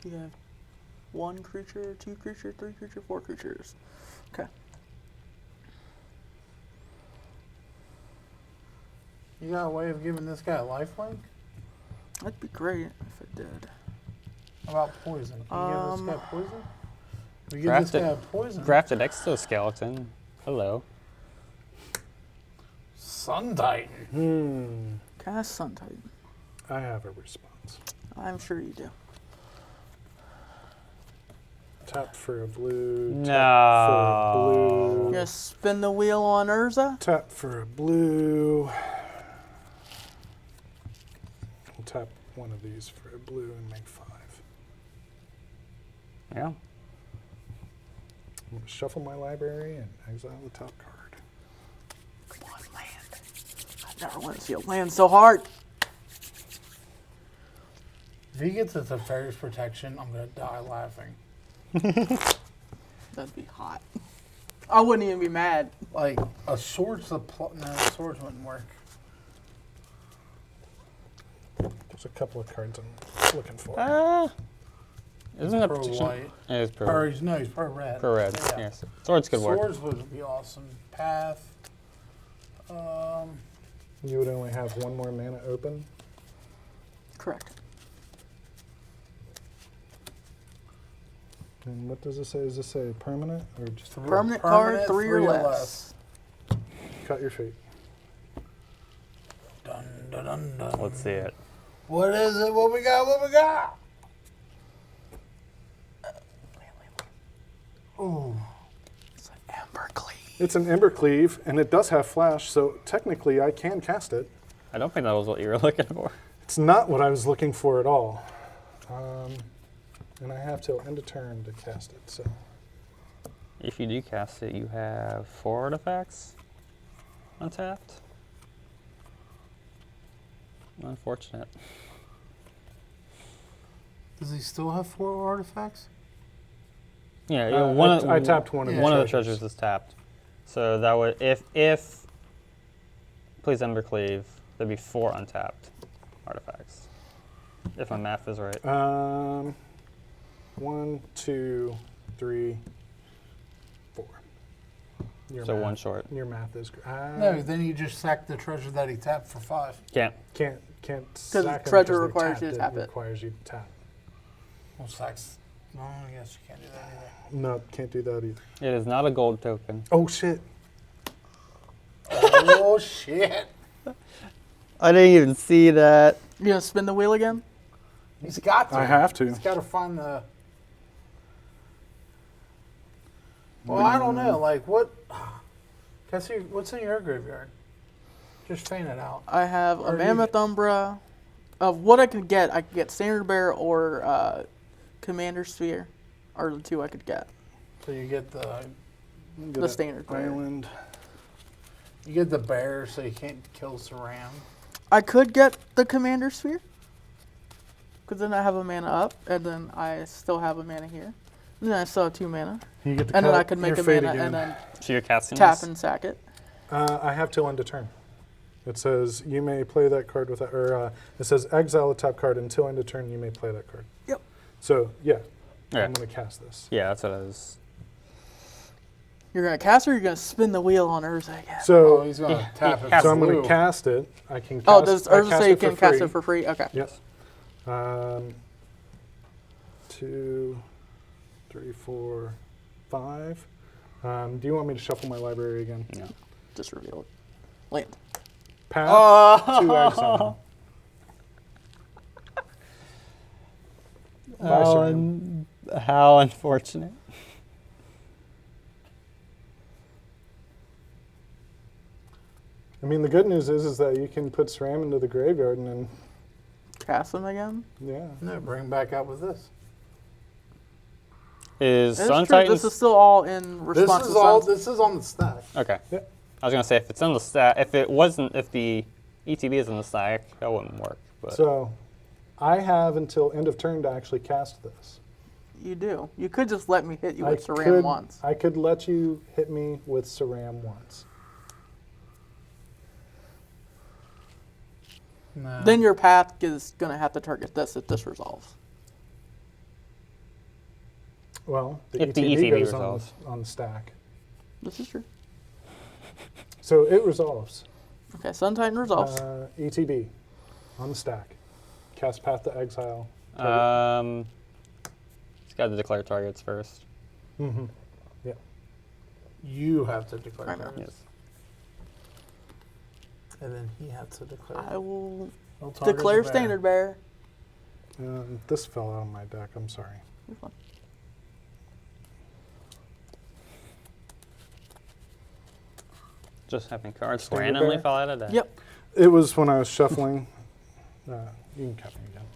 You have 1 creature, 2 creature, 3 creature, 4 creatures. Okay. you got a way of giving this guy a lifelink? That'd be great if it did. How about poison? Can you give this guy poison? We give Draft this guy it. poison. Grafted exoskeleton. Hello. Sun Titan. Cast Sun Titan. I have a response. I'm sure you do. Tap for a blue. No. Tap for a blue. You're gonna spin the wheel on Urza? Tap for a blue. We'll tap one of these for a blue and make 5. Yeah. I'm going to shuffle my library and exile the top card. Come on, land. I never want to see a land so hard. If he gets a Fairy's Protection, I'm going to die laughing. That'd be hot. I wouldn't even be mad. Like, a sword's no, swords wouldn't work. There's a couple of cards I'm looking for. Isn't that Pro protection? white. It is pro. Or he's pro red. Pro red. Yeah. Yes. Swords could work. Swords would be awesome. Path. You would only have 1 more mana open. Correct. And what does it say? Does it say permanent or just Permanent card, 3 or less. cut your fate? Dun, dun, dun, dun. Let's see it. What is it? What we got? What we got? Ooh. It's an Embercleave. It's an Embercleave, and it does have flash, so technically I can cast it. I don't think that was what you were looking for. It's not what I was looking for at all. And I have till end of turn to cast it, so. If you do cast it, you have 4 artifacts untapped. Unfortunate. Does he still have 4 artifacts? Yeah, I tapped one of the one of the treasures. treasures is tapped. So that would if please Embercleave, there'd be 4 untapped artifacts. If my math is right. 1, 2, 3, 4. Your So math, 1 short. Your math is No, then you just sack the treasure that he tapped for 5. Can't. Can't sack 'em treasure 'cause they're requires you to tapped. tap it. Requires you to tap. Well, sacks. No, I guess you can't do that either. No, can't do that either. It is not a gold token. Oh shit! Oh shit! I didn't even see that. You gonna spin the wheel again? He's got to. I have to. He's got to find the. Well, I don't know. Like what? Cassie, what's in your graveyard? Just faint it out. I have a Or you- Mammoth Umbra. Of what I could get, I could get Standard Bearer or Commander Sphere, are the two I could get. So you get the Standard Bearer. Island. you get the bear, so you can't kill Sram. I could get the Commander Sphere, because then I have a mana up, and then I still have a mana here. And then I still have 2 mana. You get to And then cut I could make your a fate mana again. and then So you're casting tap this? and sack it. I have till end of turn. It says you may play that card with that, or it says exile the top card until end of turn. You may play that card. Yep. So yeah, Yeah. I'm gonna cast this. Yeah, that's what I was. You're going to cast or you're going to spin the wheel on Urza again? Oh, So he's gonna Yeah, tap he it. has so I'm blue. gonna cast it. I can. Cast, Oh, does I Urza cast say you it for can cast free. it for free? Okay. Yep. 2, 3, 4, 5. Do you want me to shuffle my library again? No. Just reveal it. Land. Path to exile. Bye, Sram. How unfortunate. I mean, the good news is that you can put Sram into the graveyard and then, Cast them again? yeah. No, bring him back out with this. Is It's Sun true. Titans? This is still all in response This is to all. Sun's. This is on the stack. Okay. Yeah. I was gonna say if it's in the stack, if it wasn't, if the ETB is in the stack, that wouldn't work. But So I have until end of turn to actually cast this. You do. You could just let me hit you with Saram could, once. I could let you hit me with Sram once. No. Then your path is going to have to target this if this resolves. Well, the If the ETB, ETB goes resolves. on the stack. This is true. So it resolves. Okay, Sun Titan resolves. ETB on the stack. Cast Path to Exile. It's got to declare targets first. Mm-hmm. Yeah. You have to declare I know. targets. Yes. And then he has to declare. I will He'll target declare the bear. Standard Bearer. This fell out of my deck. I'm sorry. You're fine. Just having cards Standard randomly bearer? fall out of deck. Yep. It was when I was shuffling. You can cut me again.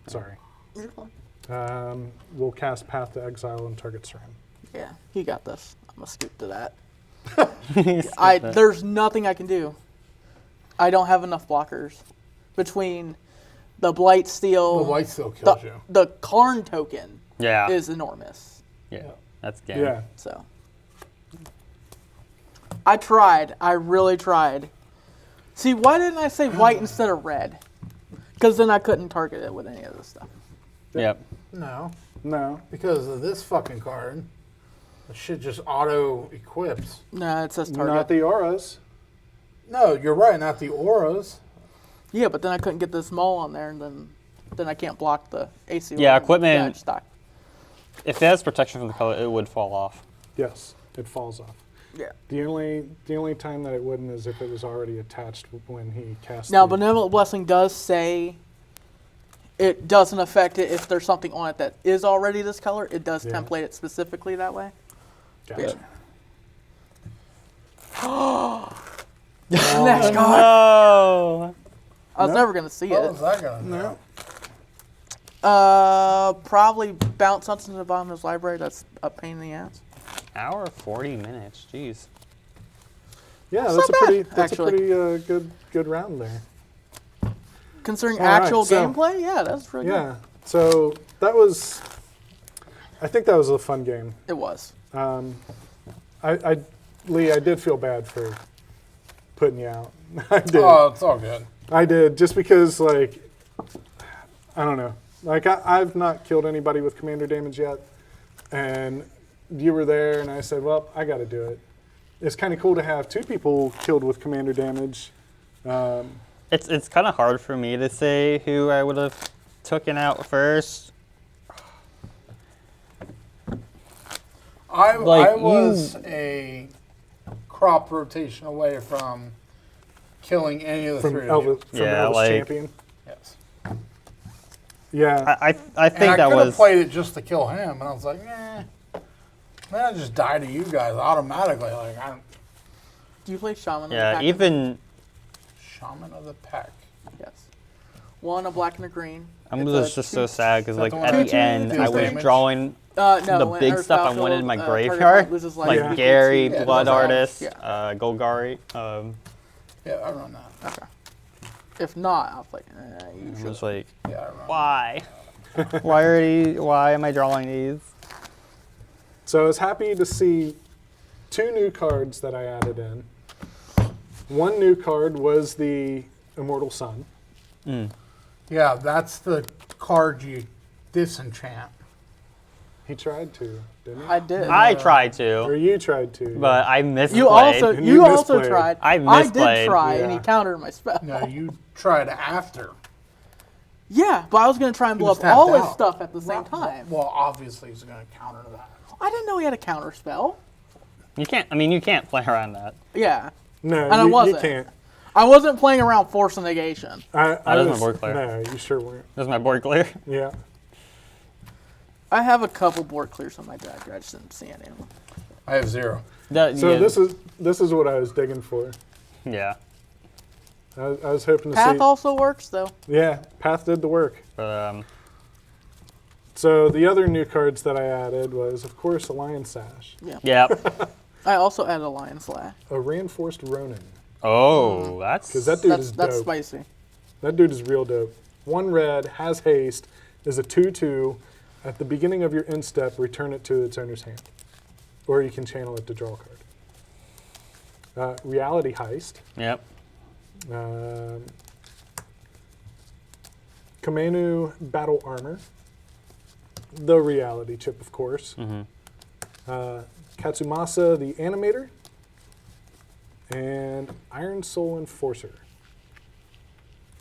Sorry. You're fine. We'll cast Path to Exile and target Sram. Yeah, he got this. I'm going to scoot to that. There's nothing I can do. I don't have enough blockers. Between the Blight Steel, The white still kills you. the Karn token Yeah. is enormous. Yeah. That's game. Yeah. So I tried. I really tried. See, why didn't I say white instead of red? Because then I couldn't target it with any of this stuff. Yep. No, No. because of this fucking card. The shit just auto equips. No, it says target. Not the auras. No, you're right. Not the auras. Yeah, but then I couldn't get this mole on there, and then I can't block the AC. Yeah, equipment- damage stock. If it has protection from the color, it would fall off. Yes, it falls off. Yeah. The only time that it wouldn't is if it was already attached when he cast. Now, the- Benevolent Blessing does say it doesn't affect it if there's something on it that is already this color. It does Yeah. template it specifically that way. Gotcha. Next card. No. I was No. never gonna see What it. was that gonna do? No. Probably bounce something to the bottom of his library. That's a pain in the ass. Hour 40 minutes. Jeez. Yeah, That's that's a not pretty. bad, That's actually. a pretty good round there. Considering All right, actual so- gameplay, yeah, that's really Yeah. So that was. I think that was a fun game. good. It was. Lee, I did feel bad for putting you out. I did. Oh, it's all good. I did, just because, like, I don't know. Like, I've not killed anybody with commander damage yet, and you were there, and I said, well, I got to do it. It's kind of cool to have 2 people killed with commander damage. It's kind of hard for me to say who I would have taken out first. I Like, was a crop rotation away from killing any of the From three of Elvis, you. from Yeah, Elvis like- Champion. Yes. Yeah. I And think I that could have was. played it just to kill him, and I was like, eh. Then I just die to you guys automatically. Like, I'm Do you play Shaman? of the Yeah, Pack? even. Shaman of the Pack. Yes. One, a black and a green. I'm It's just a so sad because, that like, the at one the that end, deals I was damage? drawing No, the when big enters stuff I wanted in my battlefield, target graveyard, opponent loses life like equal Gary, to- Yeah, Blood those are- Artist, yeah. Golgari. Yeah, I run that. Okay. If not, I'll play. You I should. was like, Yeah, I run why? Why am I drawing these? So I was happy to see 2 new cards that I added in. One new card was the Immortal Sun. Yeah, that's the card you disenchant. He tried to, didn't he? I did. I tried Or to, you tried to. but I misplayed. You also And you you also misplayed. tried. I did misplayed. try, and he Yeah. countered my spell. No, you tried after. Yeah, but I was gonna try and He blow was up tapped all his out. stuff at the same time. Well, obviously he's going to counter that. I didn't know he had a counter spell. You can't. I mean, you can't play around that. Yeah, No, And I you wasn't. can't. I wasn't playing around force and negation. I that was my was, board player. No, you sure weren't. This is my board clear. Yeah. I have a couple board clears on my deck. I just didn't see any of them. I have 0. So Yeah, this is what I was digging for. yeah, I was hoping to Path see. also works though. Yeah, Path did the work. but So the other new cards that I added was, of course, a Lion Sash, yeah. I also added a Lion Slash. a Reinforced Ronin, Oh, that's because that dude That's is dope. spicy. That dude is real dope. 1 red, has haste, is a 2/2. At the beginning of your end step, return it to its owner's hand. Or you can channel it to draw a card. Reality Heist. Yep. Kamenu Battle Armor. The Reality Chip, of course. Katsumasa the Animator. And Iron Soul Enforcer.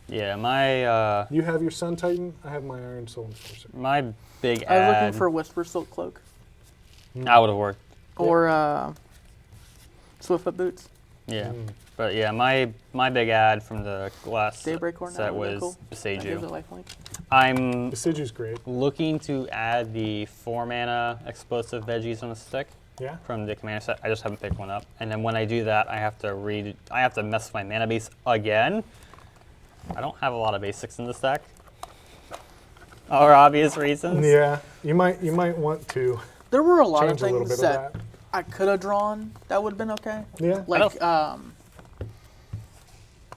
Yeah, my You have your Sun Titan, I have my Iron Soul Enforcer. my big I was ad. looking for a Whisper Silk Cloak That would have worked. or Swiftfoot Boots. Yeah, but yeah, my big ad from the last Daybreak Horn. set was cool. That gives it Beseiju. lifelink. I'm Besidu's great. looking to add the 4 mana explosive veggies on the stick Yeah? from the commander set. I just haven't picked one up, and then when I do that, I have to mess with my mana base again. I don't have a lot of basics in this deck, for obvious reasons. Yeah, you might want to There were a lot change of a little things bit of that that. I could have drawn that would have been okay. Yeah.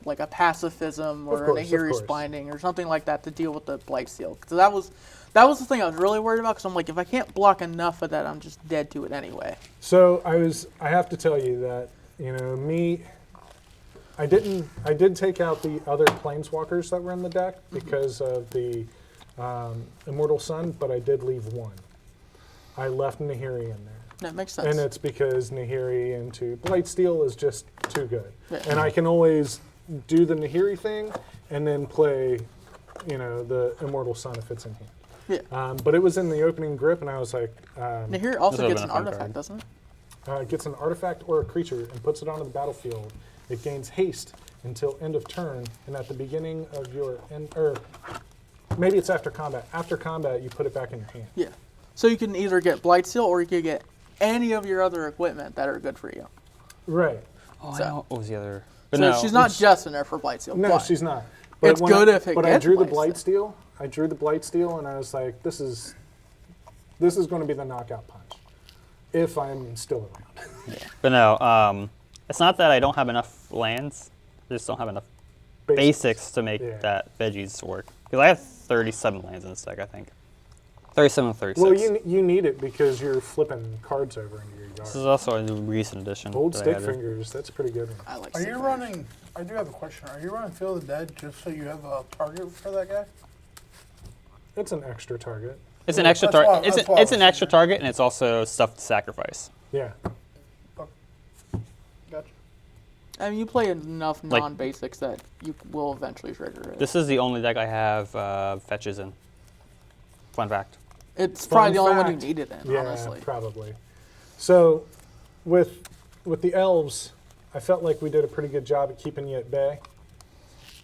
Like a pacifism or course, an of Ahiri's course. binding or something like that to deal with the Blightsteel. Because that was the thing I was really worried about. Because I'm like, if I can't block enough of that, I'm just dead to it anyway. So I have to tell you that, I did take out the other planeswalkers that were in the deck because of the Immortal Sun, but I did leave 1. I left Nahiri in there. That makes sense. And it's because Nahiri into Blightsteel is just too good. Yeah. And I can always do the Nahiri thing and then play, the Immortal Sun if it's in hand. Yeah. But it was in the opening grip, and I was like, Nahiri also This gets would've an been a fun artifact, card. doesn't it? it gets an artifact or a creature and puts it onto the battlefield. It gains haste until end of turn, and at the beginning of your end, or maybe it's after combat. After combat, you put it back in your hand. Yeah. So you can either get Blightsteel or you can get any of your other equipment that are good for you. Right. Oh, So- I know. What was the other? But So no, she's not just in there for Blightsteel. No, but she's not. It's when good if it But I gets drew the Blightsteel. Blightsteel. I drew the Blightsteel, and I was like, this is going to be the knockout punch. If I'm still around. But no, it's not that I don't have enough lands. I just don't have enough basics to make Yeah. that veggies work. Because I have 37 lands in this deck, I think. 37 or 36. Well, you need it because you're flipping cards over into your This is yard. also a new recent addition. Old that I stick added. fingers, that's a pretty good one. I like Are you Stick running? I do have a question. Are you running Field of the Dead just so you have a target for that guy? It's an extra target. It's an extra That's why- target. that's why I It's an was extra target, and it's also stuff to sacrifice. Yeah. Gotcha. I mean, you play enough Like- non-basics that you will eventually trigger it. This is the only deck I have fetches in. Fun fact. It's Fun probably the only one fact. you need it in, Yeah, honestly. probably. So, with the Elves, I felt like we did a pretty good job at keeping you at bay.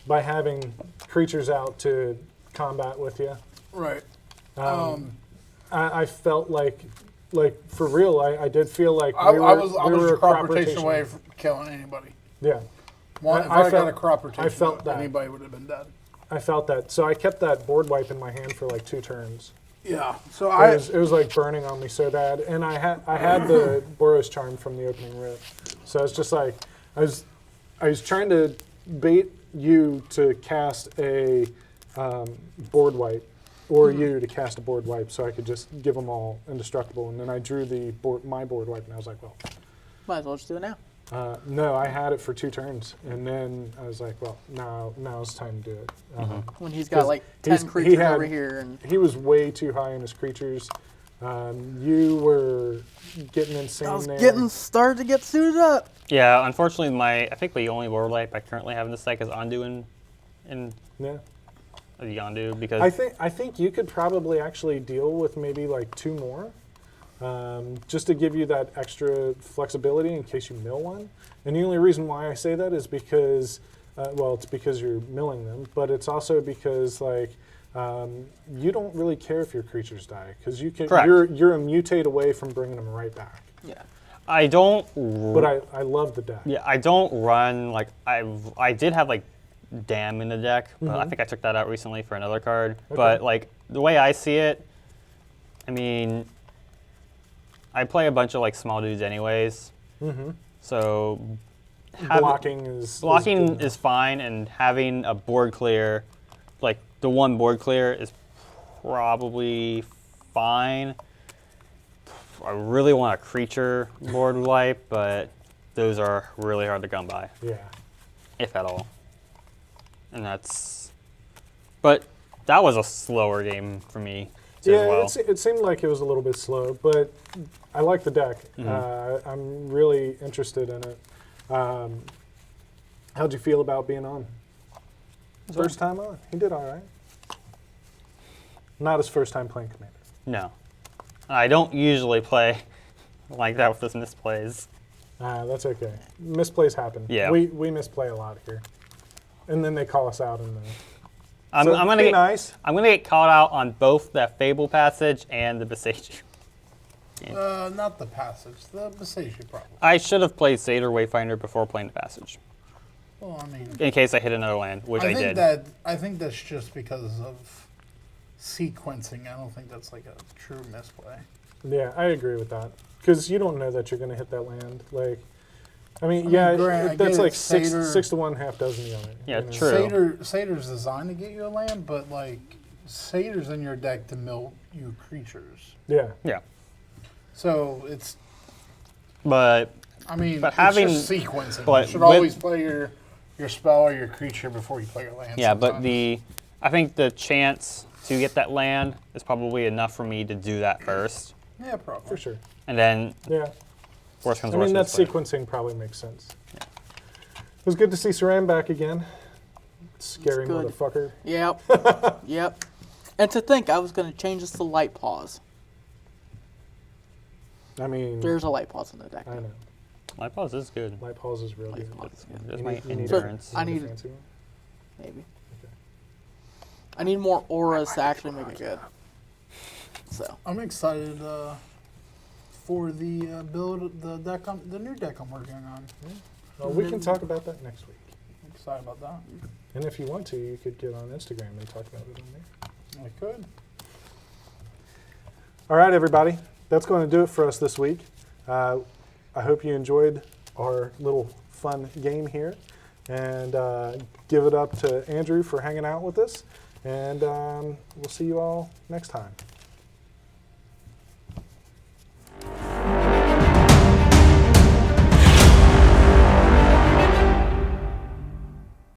by having creatures out to combat with you. Right. I felt like for real, I did feel like I we was were a crop rotation away from killing anybody. Yeah. If I got felt- a crop rotation, I felt that. anybody would have been dead. I felt that. So I kept that board wipe in my hand for like 2 turns. Yeah. So It was like burning on me so bad, and I had the Boros charm from the opening rip, so it's just like I was trying to bait you to cast a board wipe, or you to cast a board wipe, so I could just give them all indestructible, and then I drew my board wipe, and I was like, well, Might as well just do it now. no, I had it for 2 turns, and then I was like, well, now it's time to do it. When he's got like 10 he creatures had- over here. And He was way too high on his creatures. You were getting insane I was there. started to get suited up. Yeah, unfortunately, I think the only board wipe I currently have in this deck is Ondu in Yeah. the Ondu because I think you could probably actually deal with maybe like 2 more, just to give you that extra flexibility in case you mill one. And the only reason why I say that is because, it's because you're milling them, but it's also because like you don't really care if your creatures die because you can. Correct. You're a mutate away from bringing them right back. Yeah. I don't. But I love the deck. Yeah, I don't run like I did have like Dam in the deck, but I think I took that out recently for another card. But like the way I see it, I mean, I play a bunch of like small dudes anyways. So Blocking blocking is fine, and having a board clear, like the one board clear, is probably fine. I really want a creature board wipe, but those are really hard to come by, Yeah. if at all. And but that was a slower game for me as Yeah, well. it seemed like it was a little bit slow, but I like the deck. I'm really interested in it. How'd you feel about being on? First time on? He did all right. Not his first time playing Commander. No. I don't usually play like that with those misplays. That's okay. Misplays happen. Yeah. We misplay a lot here. And then they call us out in the... I'm So gonna be get nice. I'm gonna get called out on both that Fable passage and the Besage. Not the passage, the Besage problem. I should have played Seder Wayfinder before playing the passage, Well, I mean, in case I hit another land, which I did. I think that's just because of sequencing. I don't think that's like a true misplay. Yeah, I agree with that. Because you don't know that you're going to hit that land. Like, I mean, grant, I that's get like it, six Seder- to 1, half dozen on it. Yeah, you know? true. Satyrs designed to get you a land, but like Satyrs in your deck to mill you creatures. Yeah. Yeah, So it's, but I mean, But it's having- just sequencing. but You should with- always play your spell or your creature before you play your land. yeah, but sometimes. I think the chance to get that land is probably enough for me to do that first, Yeah, probably. For sure. and then Yeah. worst comes I to mean, that worst. just play it. sequencing probably makes sense. It was good to see Sram back again. Scary It's good. motherfucker. Yep. Yep. And to think I was going to change this to light pause. I mean, There's a light pause in the deck. I know. My pause is good. Light pause is real Light good. pause is good. There's You my need- you need endurance. I You need- a fancy one? Maybe. Okay. I need more auras to actually make it good. So. I'm excited for the build, the deck, the new deck I'm working on. Well, we can talk about that next week. I'm excited about that. And if you want to, you could get on Instagram and talk about it on there. I could. All right, everybody. That's going to do it for us this week. I hope you enjoyed our little fun game here. And give it up to Andrew for hanging out with us. And we'll see you all next time.